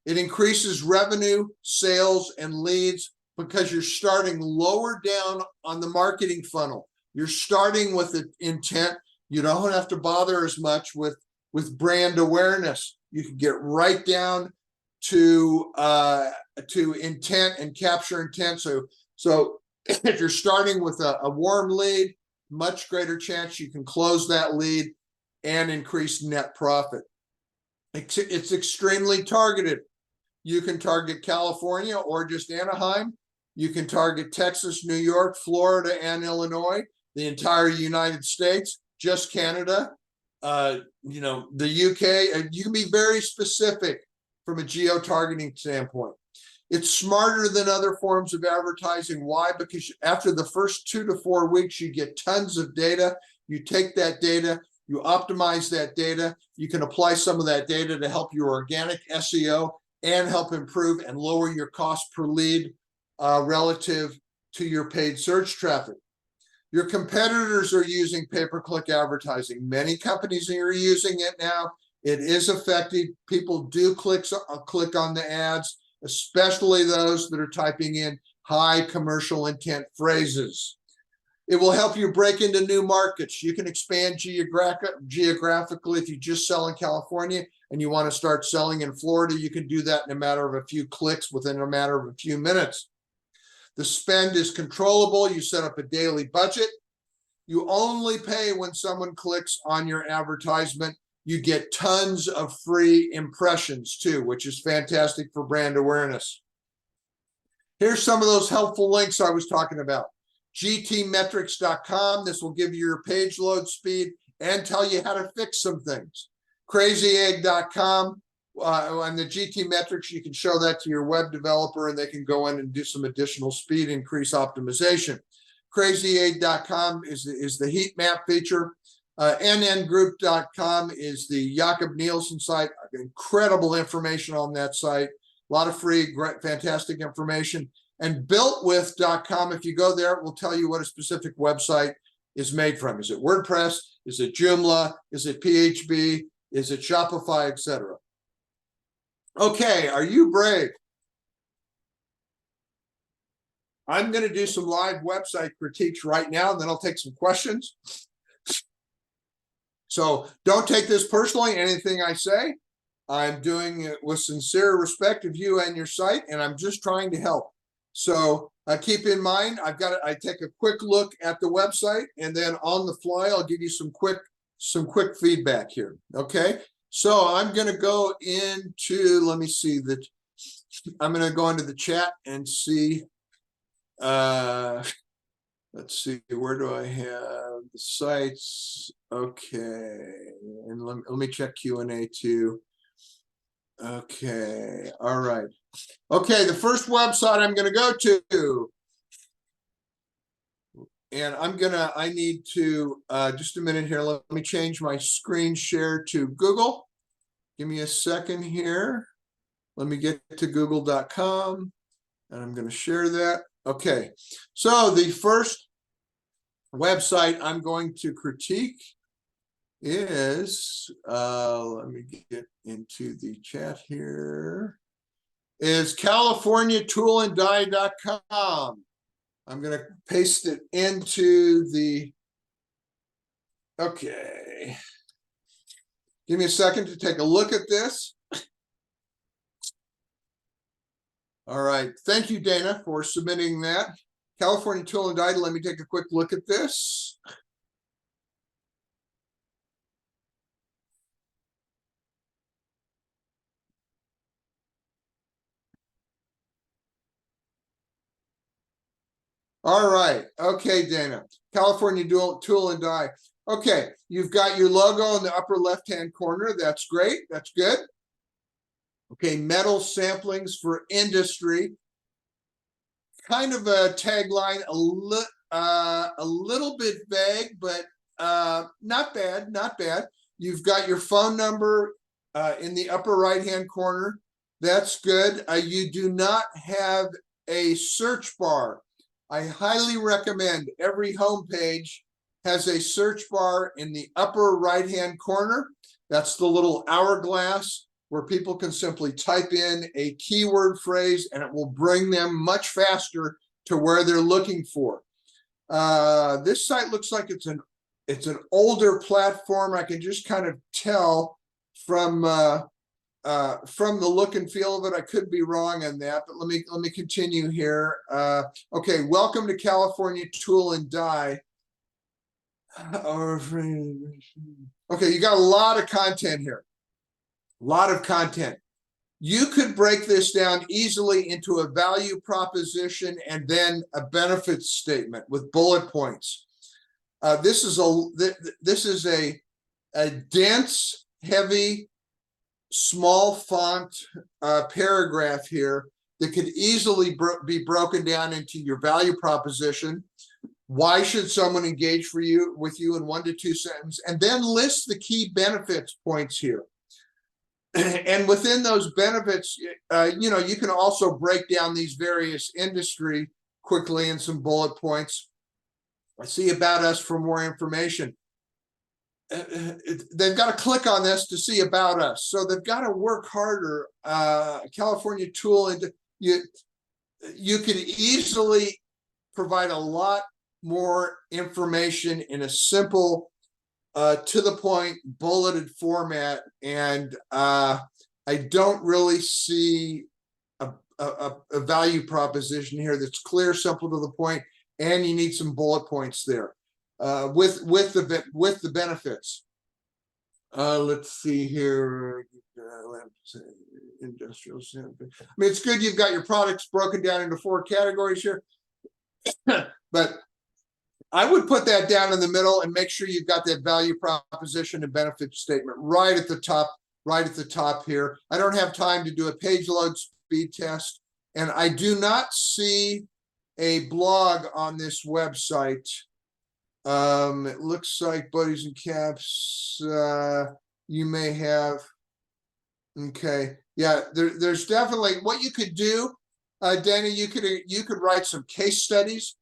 It increases revenue, sales, and leads because you're starting lower down on the marketing funnel. You're starting with the intent. You don't have to bother as much with brand awareness. You can get right down to intent and capture intent. So if you're starting with a warm lead, much greater chance you can close that lead and increase net profit. It's extremely targeted. You can target California or just Anaheim. You can target Texas, New York, Florida, and Illinois, the entire United States, just Canada, the UK. You can be very specific from a geo-targeting standpoint. It's smarter than other forms of advertising. Why? Because after the first 2 to 4 weeks, you get tons of data. You take that data, you optimize that data. You can apply some of that data to help your organic SEO and help improve and lower your cost per lead relative to your paid search traffic. Your competitors are using pay-per-click advertising. Many companies are using it now. It is effective. People do click on the ads, especially those that are typing in high commercial intent phrases. It will help you break into new markets. You can expand geographically. If you just sell in California and you want to start selling in Florida, you can do that in a matter of a few clicks within a matter of a few minutes. The spend is controllable. You set up a daily budget. You only pay when someone clicks on your advertisement. You get tons of free impressions too, which is fantastic for brand awareness. Here's some of those helpful links I was talking about. gtmetrics.com. This will give you your page load speed and tell you how to fix some things. crazyegg.com. On the GT metrics, you can show that to your web developer and they can go in and do some additional speed increase optimization. crazyegg.com is the heat map feature. nngroup.com is the Jakob Nielsen site. Incredible information on that site. A lot of free, great, fantastic information. And builtwith.com, if you go there, it will tell you what a specific website is made from. Is it WordPress? Is it Joomla? Is it PHP? Is it Shopify, etc.? Okay, are you brave? I'm going to do some live website critiques right now, and then I'll take some questions. So don't take this personally, anything I say. I'm doing it with sincere respect of you and your site, and I'm just trying to help. So keep in mind, I take a quick look at the website, and then on the fly, I'll give you some quick feedback here. Okay. So I'm going to go into, let me see that. I'm going to go into the chat and see. Let's see, where do I have the sites? Okay. And let me check Q&A too. Okay. All right. Okay. The first website I'm going to go to, and I need to, just a minute here. Let me change my screen share to Google. Give me a second here. Let me get to google.com and I'm going to share that. Okay. So the first website I'm going to critique is, let me get into the chat here, is CaliforniaToolAndDie.com. I'm going to paste it into the, okay. Give me a second to take a look at this. All right. Thank you, Dana, for submitting that. California Tool and Die. Let me take a quick look at this. All right. Okay, Dana. California Tool and Die. Okay, you've got your logo in the upper left-hand corner. That's great. That's good. Okay, metal samplings for industry. Kind of a tagline, a little bit vague, but not bad, not bad. You've got your phone number in the upper right-hand corner. That's good. You do not have a search bar. I highly recommend every homepage has a search bar in the upper right-hand corner. That's the little hourglass where people can simply type in a keyword phrase and it will bring them much faster to where they're looking for. This site looks like it's an older platform. I can just kind of tell from the look and feel of it. I could be wrong on that, but let me continue here. Okay, welcome to California Tool and Die. Okay, you got a lot of content here. A lot of content. You could break this down easily into a value proposition and then a benefits statement with bullet points. This is a dense, heavy, small font paragraph here that could easily be broken down into your value proposition. Why should someone engage with you in 1 to 2 sentences, and then list the key benefits points here. And within those benefits, you can also break down these various industry quickly in some bullet points. See about us for more information. They've got to click on this to see about us. So they've got to work harder. California Tool, and you could easily provide a lot more information in a simple, to the point, bulleted format, and I don't really see a value proposition here that's clear, simple, to the point, and you need some bullet points there with the benefits. Let's see here. Industrial. I mean, it's good you've got your products broken down into 4 categories here, but I would put that down in the middle and make sure you've got that value proposition and benefit statement right at the top here. I don't have time to do a page load speed test, and I do not see a blog on this website. It looks like Buddies and Caps, you may have. Okay, yeah, there's definitely what you could do, Danny. You could write some case studies,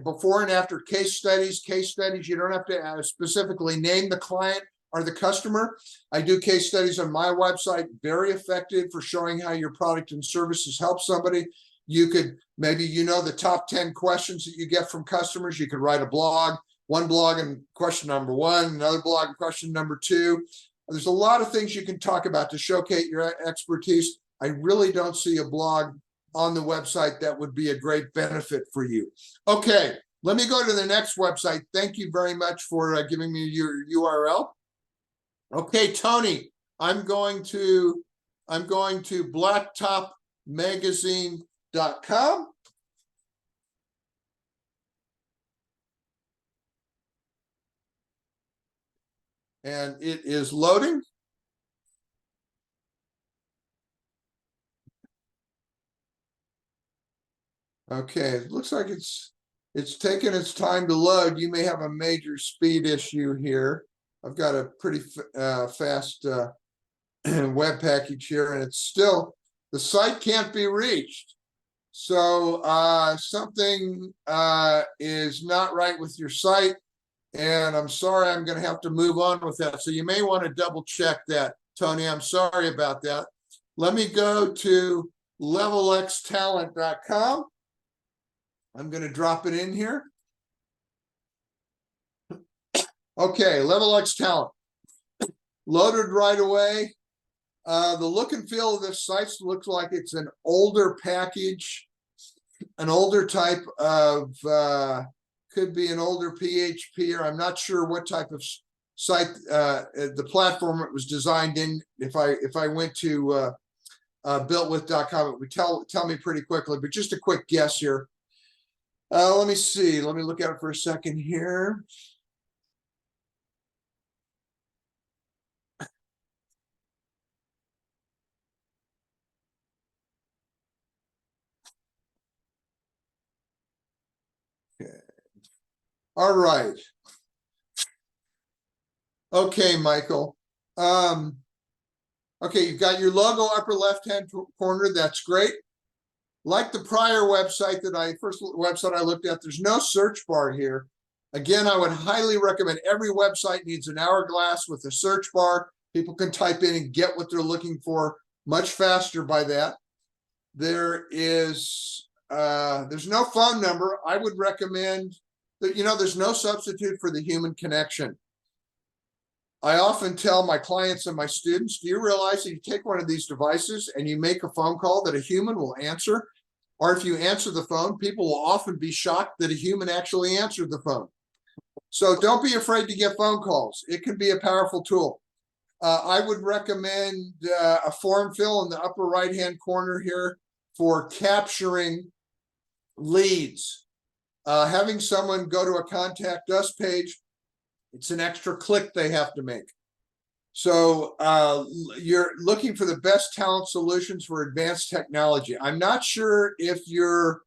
before and after case studies. You don't have to specifically name the client or the customer. I do case studies on my website, very effective for showing how your product and services help somebody. You could maybe, the top 10 questions that you get from customers. You could write a blog, one blog and question number 1, another blog and question number 2. There's a lot of things you can talk about to showcase your expertise. I really don't see a blog on the website that would be a great benefit for you. Okay, let me go to the next website. Thank you very much for giving me your URL. Okay, Tony, I'm going to blacktopmagazine.com. And it is loading. Okay, it looks like it's taking its time to load. You may have a major speed issue here. I've got a pretty fast web package here, and it's still, the site can't be reached. So something is not right with your site, and I'm sorry, I'm going to have to move on with that. So you may want to double check that, Tony. I'm sorry about that. Let me go to levelxtalent.com. I'm going to drop it in here. Okay, LevelX Talent. Loaded right away. The look and feel of this site looks like it's an older package, an older type of, could be an older PHP, or I'm not sure what type of site, the platform it was designed in. If I went to builtwith.com, it would tell me pretty quickly, but just a quick guess here. Let me see. Let me look at it for a second here. Okay. All right. Okay, Michael. Okay, you've got your logo upper left-hand corner. That's great. Like the prior website first website I looked at, there's no search bar here. Again, I would highly recommend, every website needs an hourglass with a search bar. People can type in and get what they're looking for much faster by that. There's no phone number. I would recommend that, there's no substitute for the human connection. I often tell my clients and my students, do you realize that you take one of these devices and you make a phone call that a human will answer? Or if you answer the phone, people will often be shocked that a human actually answered the phone. So don't be afraid to get phone calls. It can be a powerful tool. I would recommend a form fill in the upper right-hand corner here for capturing leads. Having someone go to a contact us page, it's an extra click they have to make. So you're looking for the best talent solutions for advanced technology. I'm not sure if your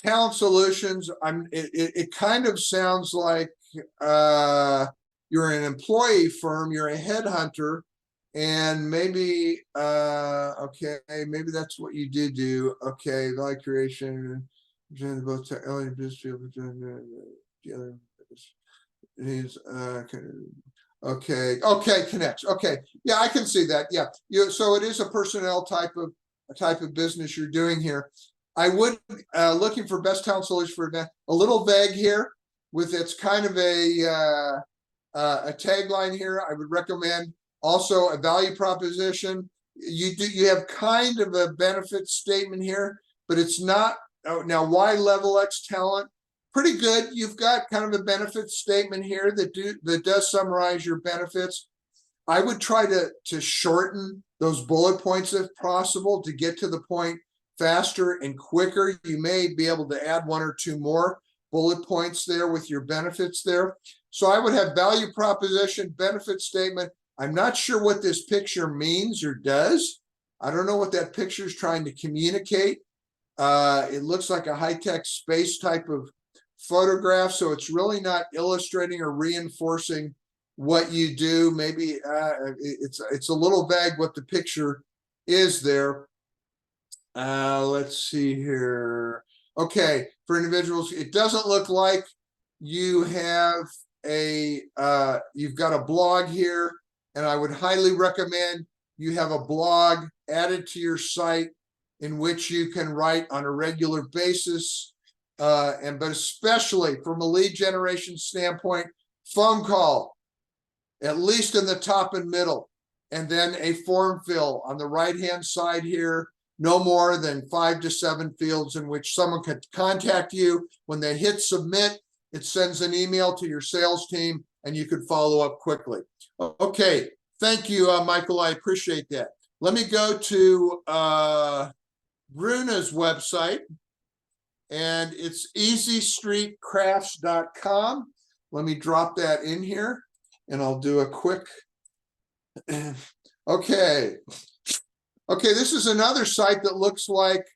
talent solutions, it kind of sounds like you're an employee firm, you're a headhunter, and maybe, okay, maybe that's what you did do. Okay, value creation, both technology and business field, the other is okay, connects. Okay, yeah, I can see that. Yeah, so it is a personnel type of business you're doing here. I would, looking for best town solution for event, a little vague here with its kind of a tagline here. I would recommend also a value proposition. You have kind of a benefit statement here, but it's not. Oh, now why Level X talent? Pretty good. You've got kind of a benefit statement here that does summarize your benefits. I would try to shorten those bullet points if possible to get to the point faster and quicker. You may be able to add one or two more bullet points there with your benefits there. So I would have value proposition, benefit statement. I'm not sure what this picture means or does. I don't know what that picture is trying to communicate. It looks like a high-tech space type of photograph, so it's really not illustrating or reinforcing what you do. Maybe it's a little vague what the picture is there. Let's see here. Okay, for individuals, it doesn't look like you have you've got a blog here, and I would highly recommend you have a blog added to your site in which you can write on a regular basis, but especially from a lead generation standpoint, phone call, at least in the top and middle, and then a form fill on the right-hand side here, no more than 5 to 7 fields in which someone could contact you. When they hit submit, it sends an email to your sales team and you could follow up quickly. Okay, thank you, Michael, I appreciate that. Let me go to Bruna's website, and it's easystreetcrafts.com. Let me drop that in here and I'll do a quick, okay, this is another site that looks like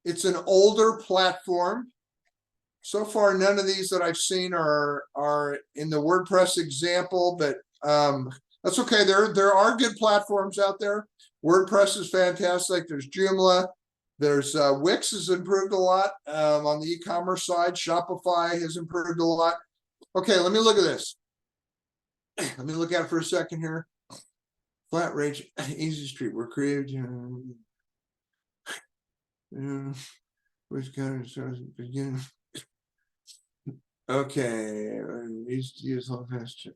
it's an older platform. So far, none of these that I've seen are in the WordPress example, but that's okay. There are good platforms out there. WordPress is fantastic. There's Joomla. There's Wix has improved a lot on the e-commerce side. Shopify has improved a lot. Okay, let me look at this. Let me look at it for a second here. Flat rate, Easy Street. We're creative. Which kind of starts at the beginning? Okay, needs to use all fast.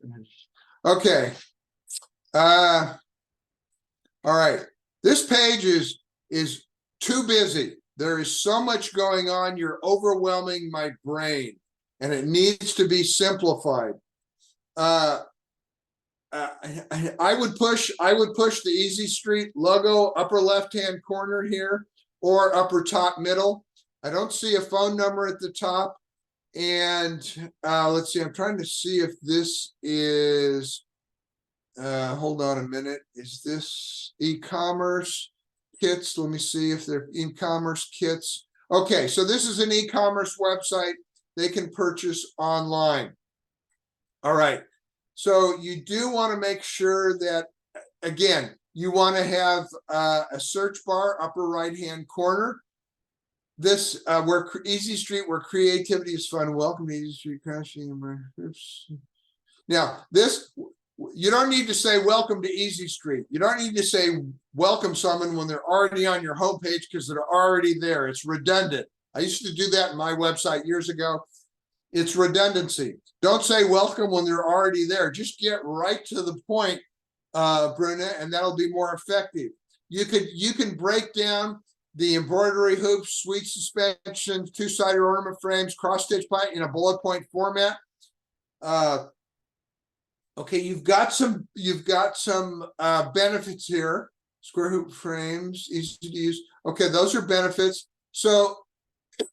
Okay. All right. This page is too busy. There is so much going on. You're overwhelming my brain, and it needs to be simplified. I would push the Easy Street logo upper left-hand corner here or upper top middle. I don't see a phone number at the top. And let's see, I'm trying to see if this is, hold on a minute. Is this e-commerce kits? Let me see if they're e-commerce kits. Okay, so this is an e-commerce website they can purchase online. All right. So you do want to make sure that, again, you want to have a search bar upper right-hand corner. This where Easy Street, where creativity is fun. Welcome to Easy Street Crashing. Now, this, you don't need to say welcome to Easy Street. You don't need to say welcome someone when they're already on your homepage because they're already there. It's redundant. I used to do that in my website years ago. It's redundancy. Don't say welcome when they're already there. Just get right to the point, Bruna, and that'll be more effective. You can break down the embroidery hoops, sweet suspensions, two-sided ornament frames, cross-stitch pipe in a bullet point format. Okay, you've got some benefits here. Square hoop frames, easy to use. Okay, those are benefits. So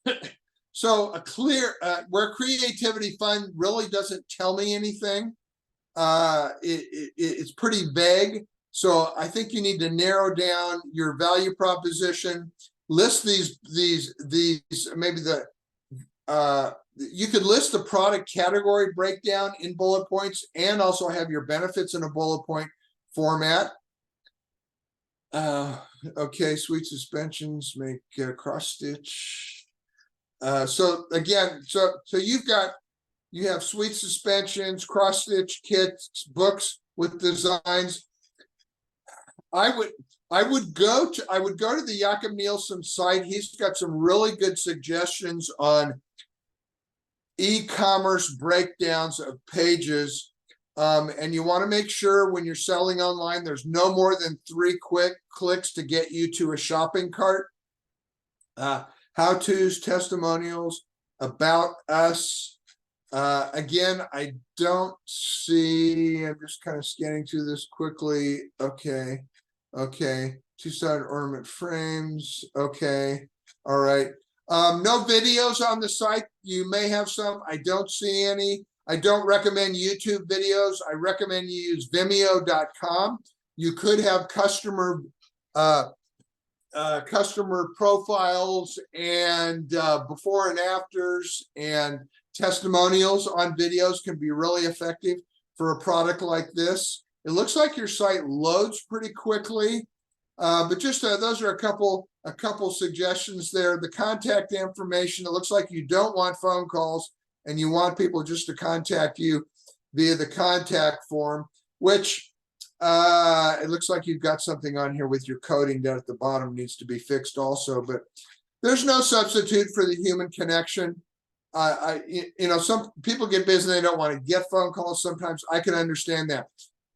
a clear where creativity fund really doesn't tell me anything. It's pretty vague. So I think you need to narrow down your value proposition. List these maybe you could list the product category breakdown in bullet points and also have your benefits in a bullet point format. Okay, sweet suspensions, make cross stitch. So again, so you have sweet suspensions, cross stitch kits, books with designs. I would go to the Jakob Nielsen site. He's got some really good suggestions on e-commerce breakdowns of pages. And you want to make sure when you're selling online, there's no more than 3 quick clicks to get you to a shopping cart. How-tos, testimonials, about us. Again, I don't see, I'm just kind of scanning through this quickly. Okay. Two-sided ornament frames. Okay. All right. No videos on the site. You may have some. I don't see any. I don't recommend YouTube videos. I recommend you use Vimeo.com. You could have customer profiles and before and afters, and testimonials on videos can be really effective for a product like this. It looks like your site loads pretty quickly, but just those are a couple suggestions there. The contact information, it looks like you don't want phone calls and you want people just to contact you via the contact form, which it looks like you've got something on here with your coding down at the bottom needs to be fixed also, but there's no substitute for the human connection. Some people get busy and they don't want to get phone calls. Sometimes I can understand that.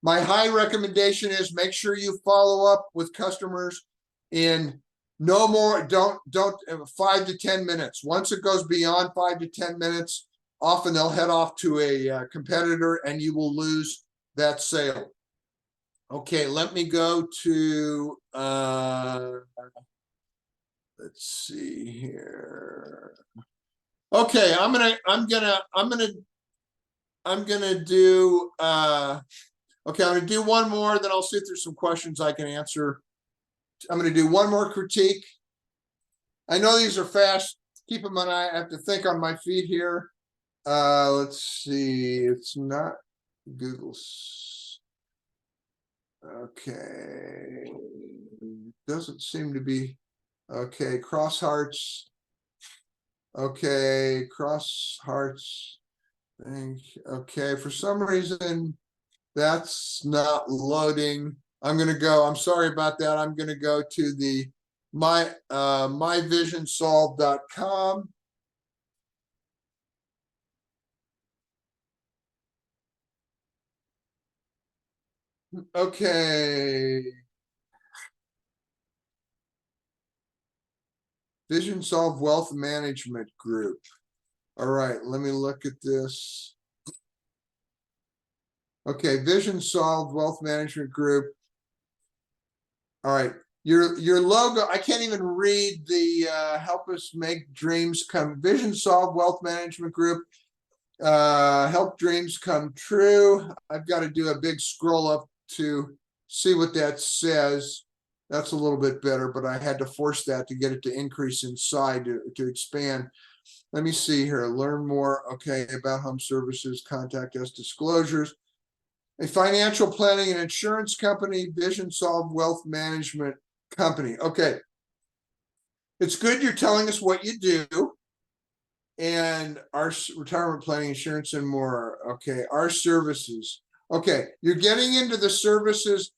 My high recommendation is make sure you follow up with customers in no more, don't 5 to 10 minutes. Once it goes beyond 5 to 10 minutes, often they'll head off to a competitor and you will lose that sale. Okay, let me go to, let's see here. Okay, I'm gonna do, okay, I'm gonna do one more, then I'll see if there's some questions I can answer. I'm gonna do one more critique. I know these are fast. Keep them on. I have to think on my feet here. Let's see. It's not Google's. Okay. Doesn't seem to be. Okay. Cross hearts. Okay. Cross hearts. Okay. For some reason, that's not loading. I'm sorry about that. I'm going to go to the myvisionsolve.com. Okay. Vision Solve Wealth Management Group. All right, let me look at this. Okay, Vision Solve Wealth Management Group. All right, your logo, I can't even read the help us make dreams come. Vision Solve Wealth Management Group. Help dreams come true. I've got to do a big scroll up to see what that says. That's a little bit better, but I had to force that to get it to increase inside to expand. Let me see here. Learn more. Okay, about home services, contact us, disclosures. A financial planning and insurance company, Vision Solve Wealth Management Company. Okay. It's good you're telling us what you do and our retirement planning, insurance, and more. Okay. Our services. Okay. You're getting into the services,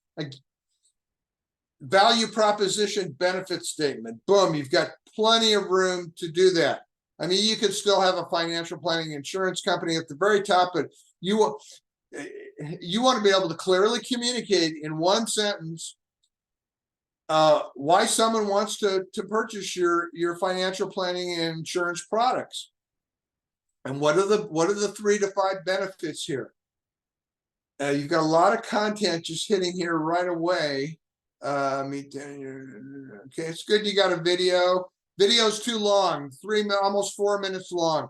value proposition, benefit statement. Boom. You've got plenty of room to do that. I mean, you could still have a financial planning insurance company at the very top, but you want to be able to clearly communicate in one sentence why someone wants to purchase your financial planning and insurance products, and what are the 3 to 5 benefits here. You've got a lot of content just hitting here right away. Okay, it's good you got a video. Video's too long, almost 4 minutes long.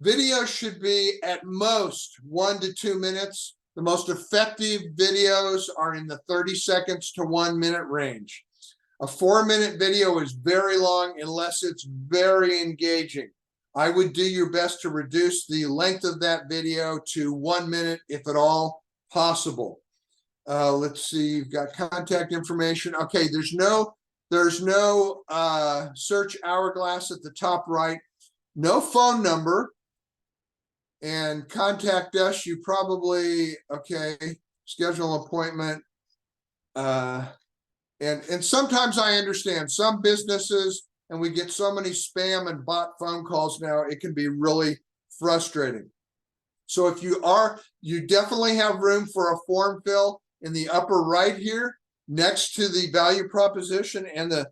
Video should be at most 1 to 2 minutes. The most effective videos are in the 30 seconds to 1 minute range. A 4-minute video is very long unless it's very engaging. I would do your best to reduce the length of that video to 1 minute, if at all possible. Let's see, you've got contact information. Okay, there's no search hourglass at the top right, no phone number. And contact us, you probably, okay, schedule an appointment. And sometimes I understand some businesses, and we get so many spam and bot phone calls now, it can be really frustrating. So if you definitely have room for a form fill in the upper right here, next to the value proposition and the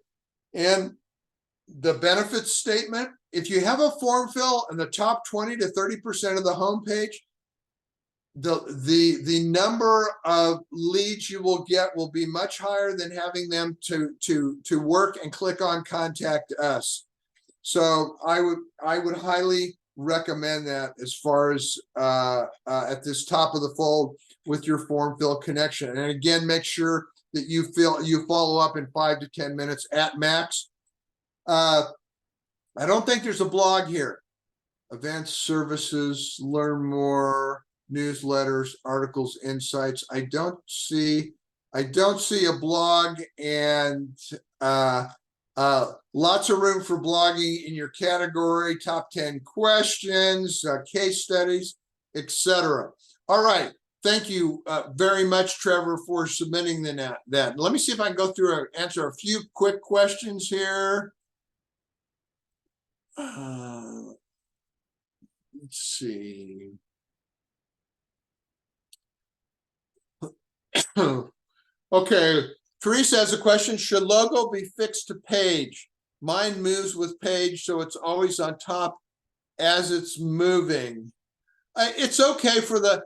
benefits statement. If you have a form fill in the top 20 to 30% of the homepage, the number of leads you will get will be much higher than having them to work and click on contact us. So I would highly recommend that as far as at this top of the fold with your form fill connection. And again, make sure that you follow up in 5 to 10 minutes at max. I don't think there's a blog here. Events, services, learn more, newsletters, articles, insights. I don't see a blog, and lots of room for blogging in your category, top 10 questions, case studies, etc. All right. Thank you very much, Trevor, for submitting that. Let me see if I can go through and answer a few quick questions here. Let's see. Okay, Teresa has a question. Should logo be fixed to page? Mine moves with page, so it's always on top as it's moving. It's okay for the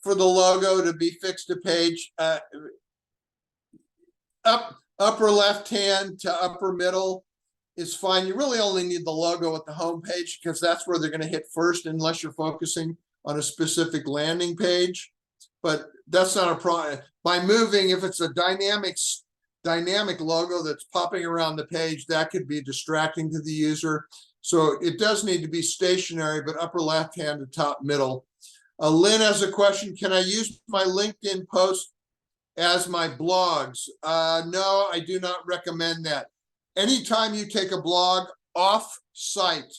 logo to be fixed to page. Upper left hand to upper middle is fine. You really only need the logo at the home page because that's where they're going to hit first, unless you're focusing on a specific landing page. But that's not a problem. By moving, if it's a dynamic logo that's popping around the page, that could be distracting to the user. So it does need to be stationary, but upper left hand to top middle. Lynn has a question. Can I use my LinkedIn post as my blogs? No, I do not recommend that. Anytime you take a blog off site,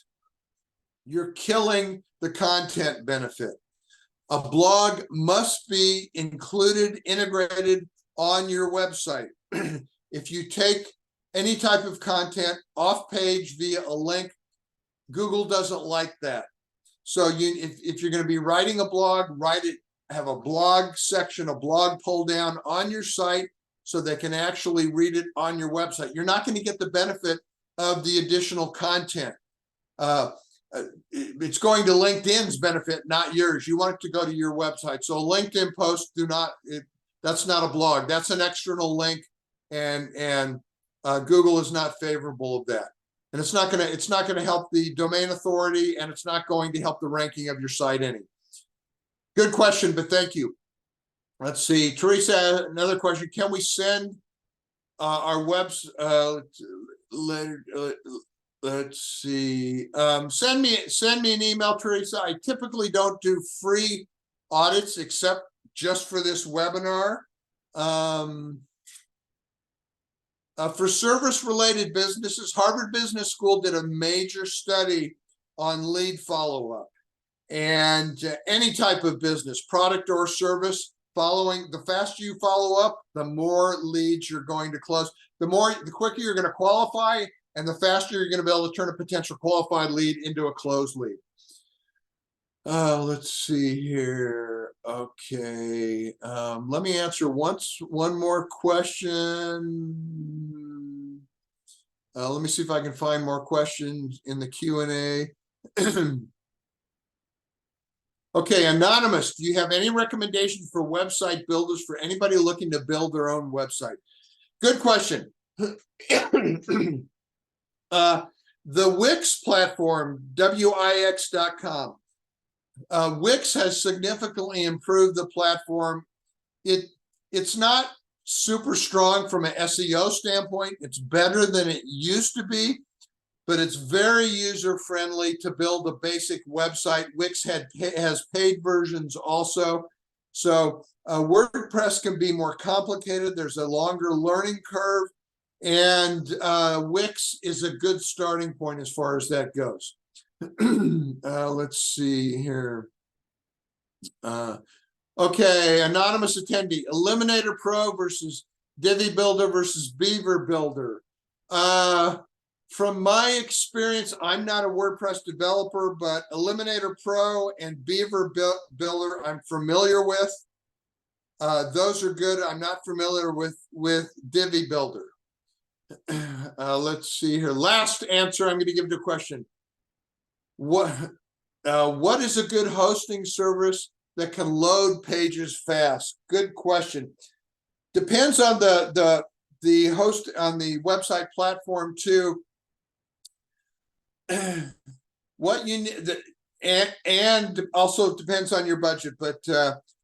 you're killing the content benefit. A blog must be included, integrated on your website. If you take any type of content off page via a link, Google doesn't like that. So if you're going to be writing a blog, have a blog section, a blog pull down on your site so they can actually read it on your website. You're not going to get the benefit of the additional content. It's going to LinkedIn's benefit, not yours. You want it to go to your website. So LinkedIn posts that's not a blog. That's an external link, and Google is not favorable of that. And it's not gonna help the domain authority, and it's not going to help the ranking of your site any. Good question, but thank you. Let's see, Teresa, another question. Can we send our webs? Let's see. Send me an email, Teresa. I typically don't do free audits except just for this webinar. For service-related businesses, Harvard Business School did a major study on lead follow-up, and any type of business, product or service, the faster you follow up, the more leads you're going to close. The quicker you're going to qualify, and the faster you're going to be able to turn a potential qualified lead into a closed lead. Let's see here. Okay. Let me answer one more question. Let me see if I can find more questions in the Q&A. Okay, Anonymous, do you have any recommendations for website builders for anybody looking to build their own website? Good question. The Wix platform, Wix.com. Wix has significantly improved the platform. It's not super strong from an SEO standpoint. It's better than it used to be, but it's very user-friendly to build a basic website. Wix has paid versions also. So WordPress can be more complicated. There's a longer learning curve, and Wix is a good starting point as far as that goes. Let's see here. Okay, anonymous attendee, Eliminator Pro versus Divi Builder versus Beaver Builder. From my experience, I'm not a WordPress developer, but Eliminator Pro and Beaver Builder I'm familiar with. Those are good. I'm not familiar with Divi Builder. Let's see here. Last answer I'm going to give to a question. What is a good hosting service that can load pages fast? Good question. Depends on the host on the website platform too. What you need, and also depends on your budget. But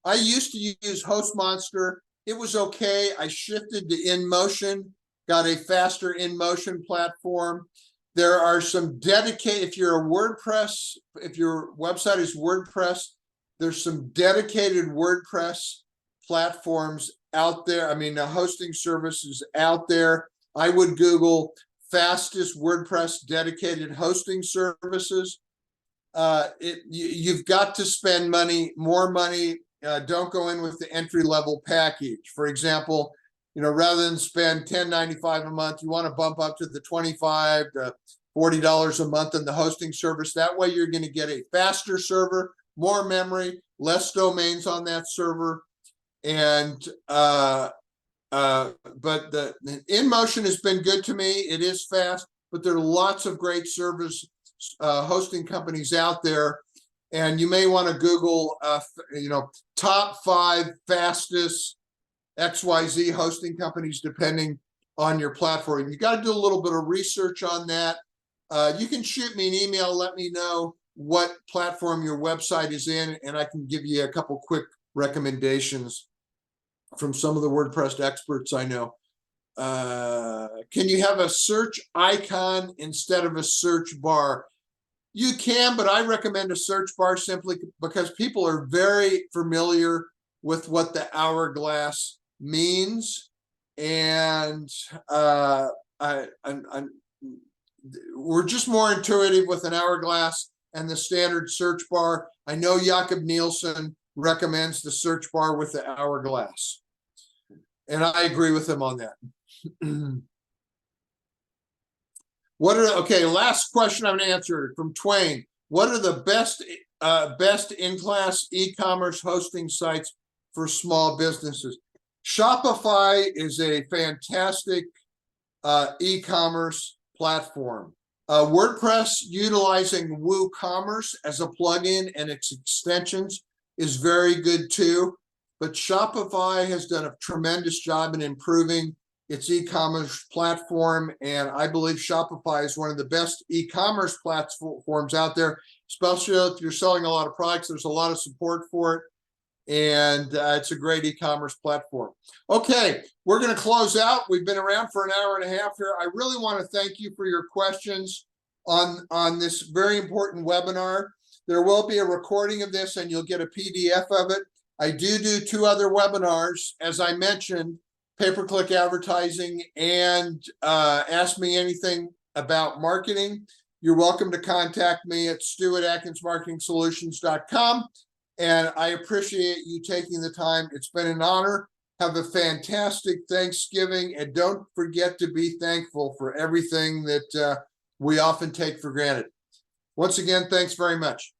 I used to use HostMonster. It was okay. I shifted to InMotion, got a faster InMotion platform. There are some dedicated, if you're a WordPress, if your website is WordPress, there's some dedicated WordPress platforms out there. I mean, hosting services out there. I would Google fastest WordPress dedicated hosting services. You've got to spend more money. Don't go in with the entry-level package. For example, rather than spend $10.95 a month, you want to bump up to the $25 to $40 a month in the hosting service. That way you're going to get a faster server, more memory, less domains on that server. And but the InMotion has been good to me. It is fast, but there are lots of great service hosting companies out there. And you may want to Google, top 5 fastest XYZ hosting companies, depending on your platform. You got to do a little bit of research on that. You can shoot me an email, let me know what platform your website is in, and I can give you a couple quick recommendations from some of the WordPress experts I know. Can you have a search icon instead of a search bar? You can, but I recommend a search bar simply because people are very familiar with what the hourglass means. And we're just more intuitive with an hourglass and the standard search bar. I know Jakob Nielsen recommends the search bar with the hourglass, and I agree with him on that. Last question I'm going to answer from Twain. What are the best in-class e-commerce hosting sites for small businesses? Shopify is a fantastic e-commerce platform. WordPress utilizing WooCommerce as a plugin and its extensions is very good too. But Shopify has done a tremendous job in improving its e-commerce platform, and I believe Shopify is one of the best e-commerce platforms out there, especially if you're selling a lot of products. There's a lot of support for it, and it's a great e-commerce platform. Okay, we're going to close out. We've been around for an hour and a half here. I really want to thank you for your questions on this very important webinar. There will be a recording of this, and you'll get a PDF of it. I do 2 other webinars, as I mentioned, pay-per-click advertising and Ask Me Anything About Marketing. You're welcome to contact me at stu@atkinsmarketingsolutions.com. And I appreciate you taking the time. It's been an honor. Have a fantastic Thanksgiving. And don't forget to be thankful for everything that we often take for granted. Once again, thanks very much.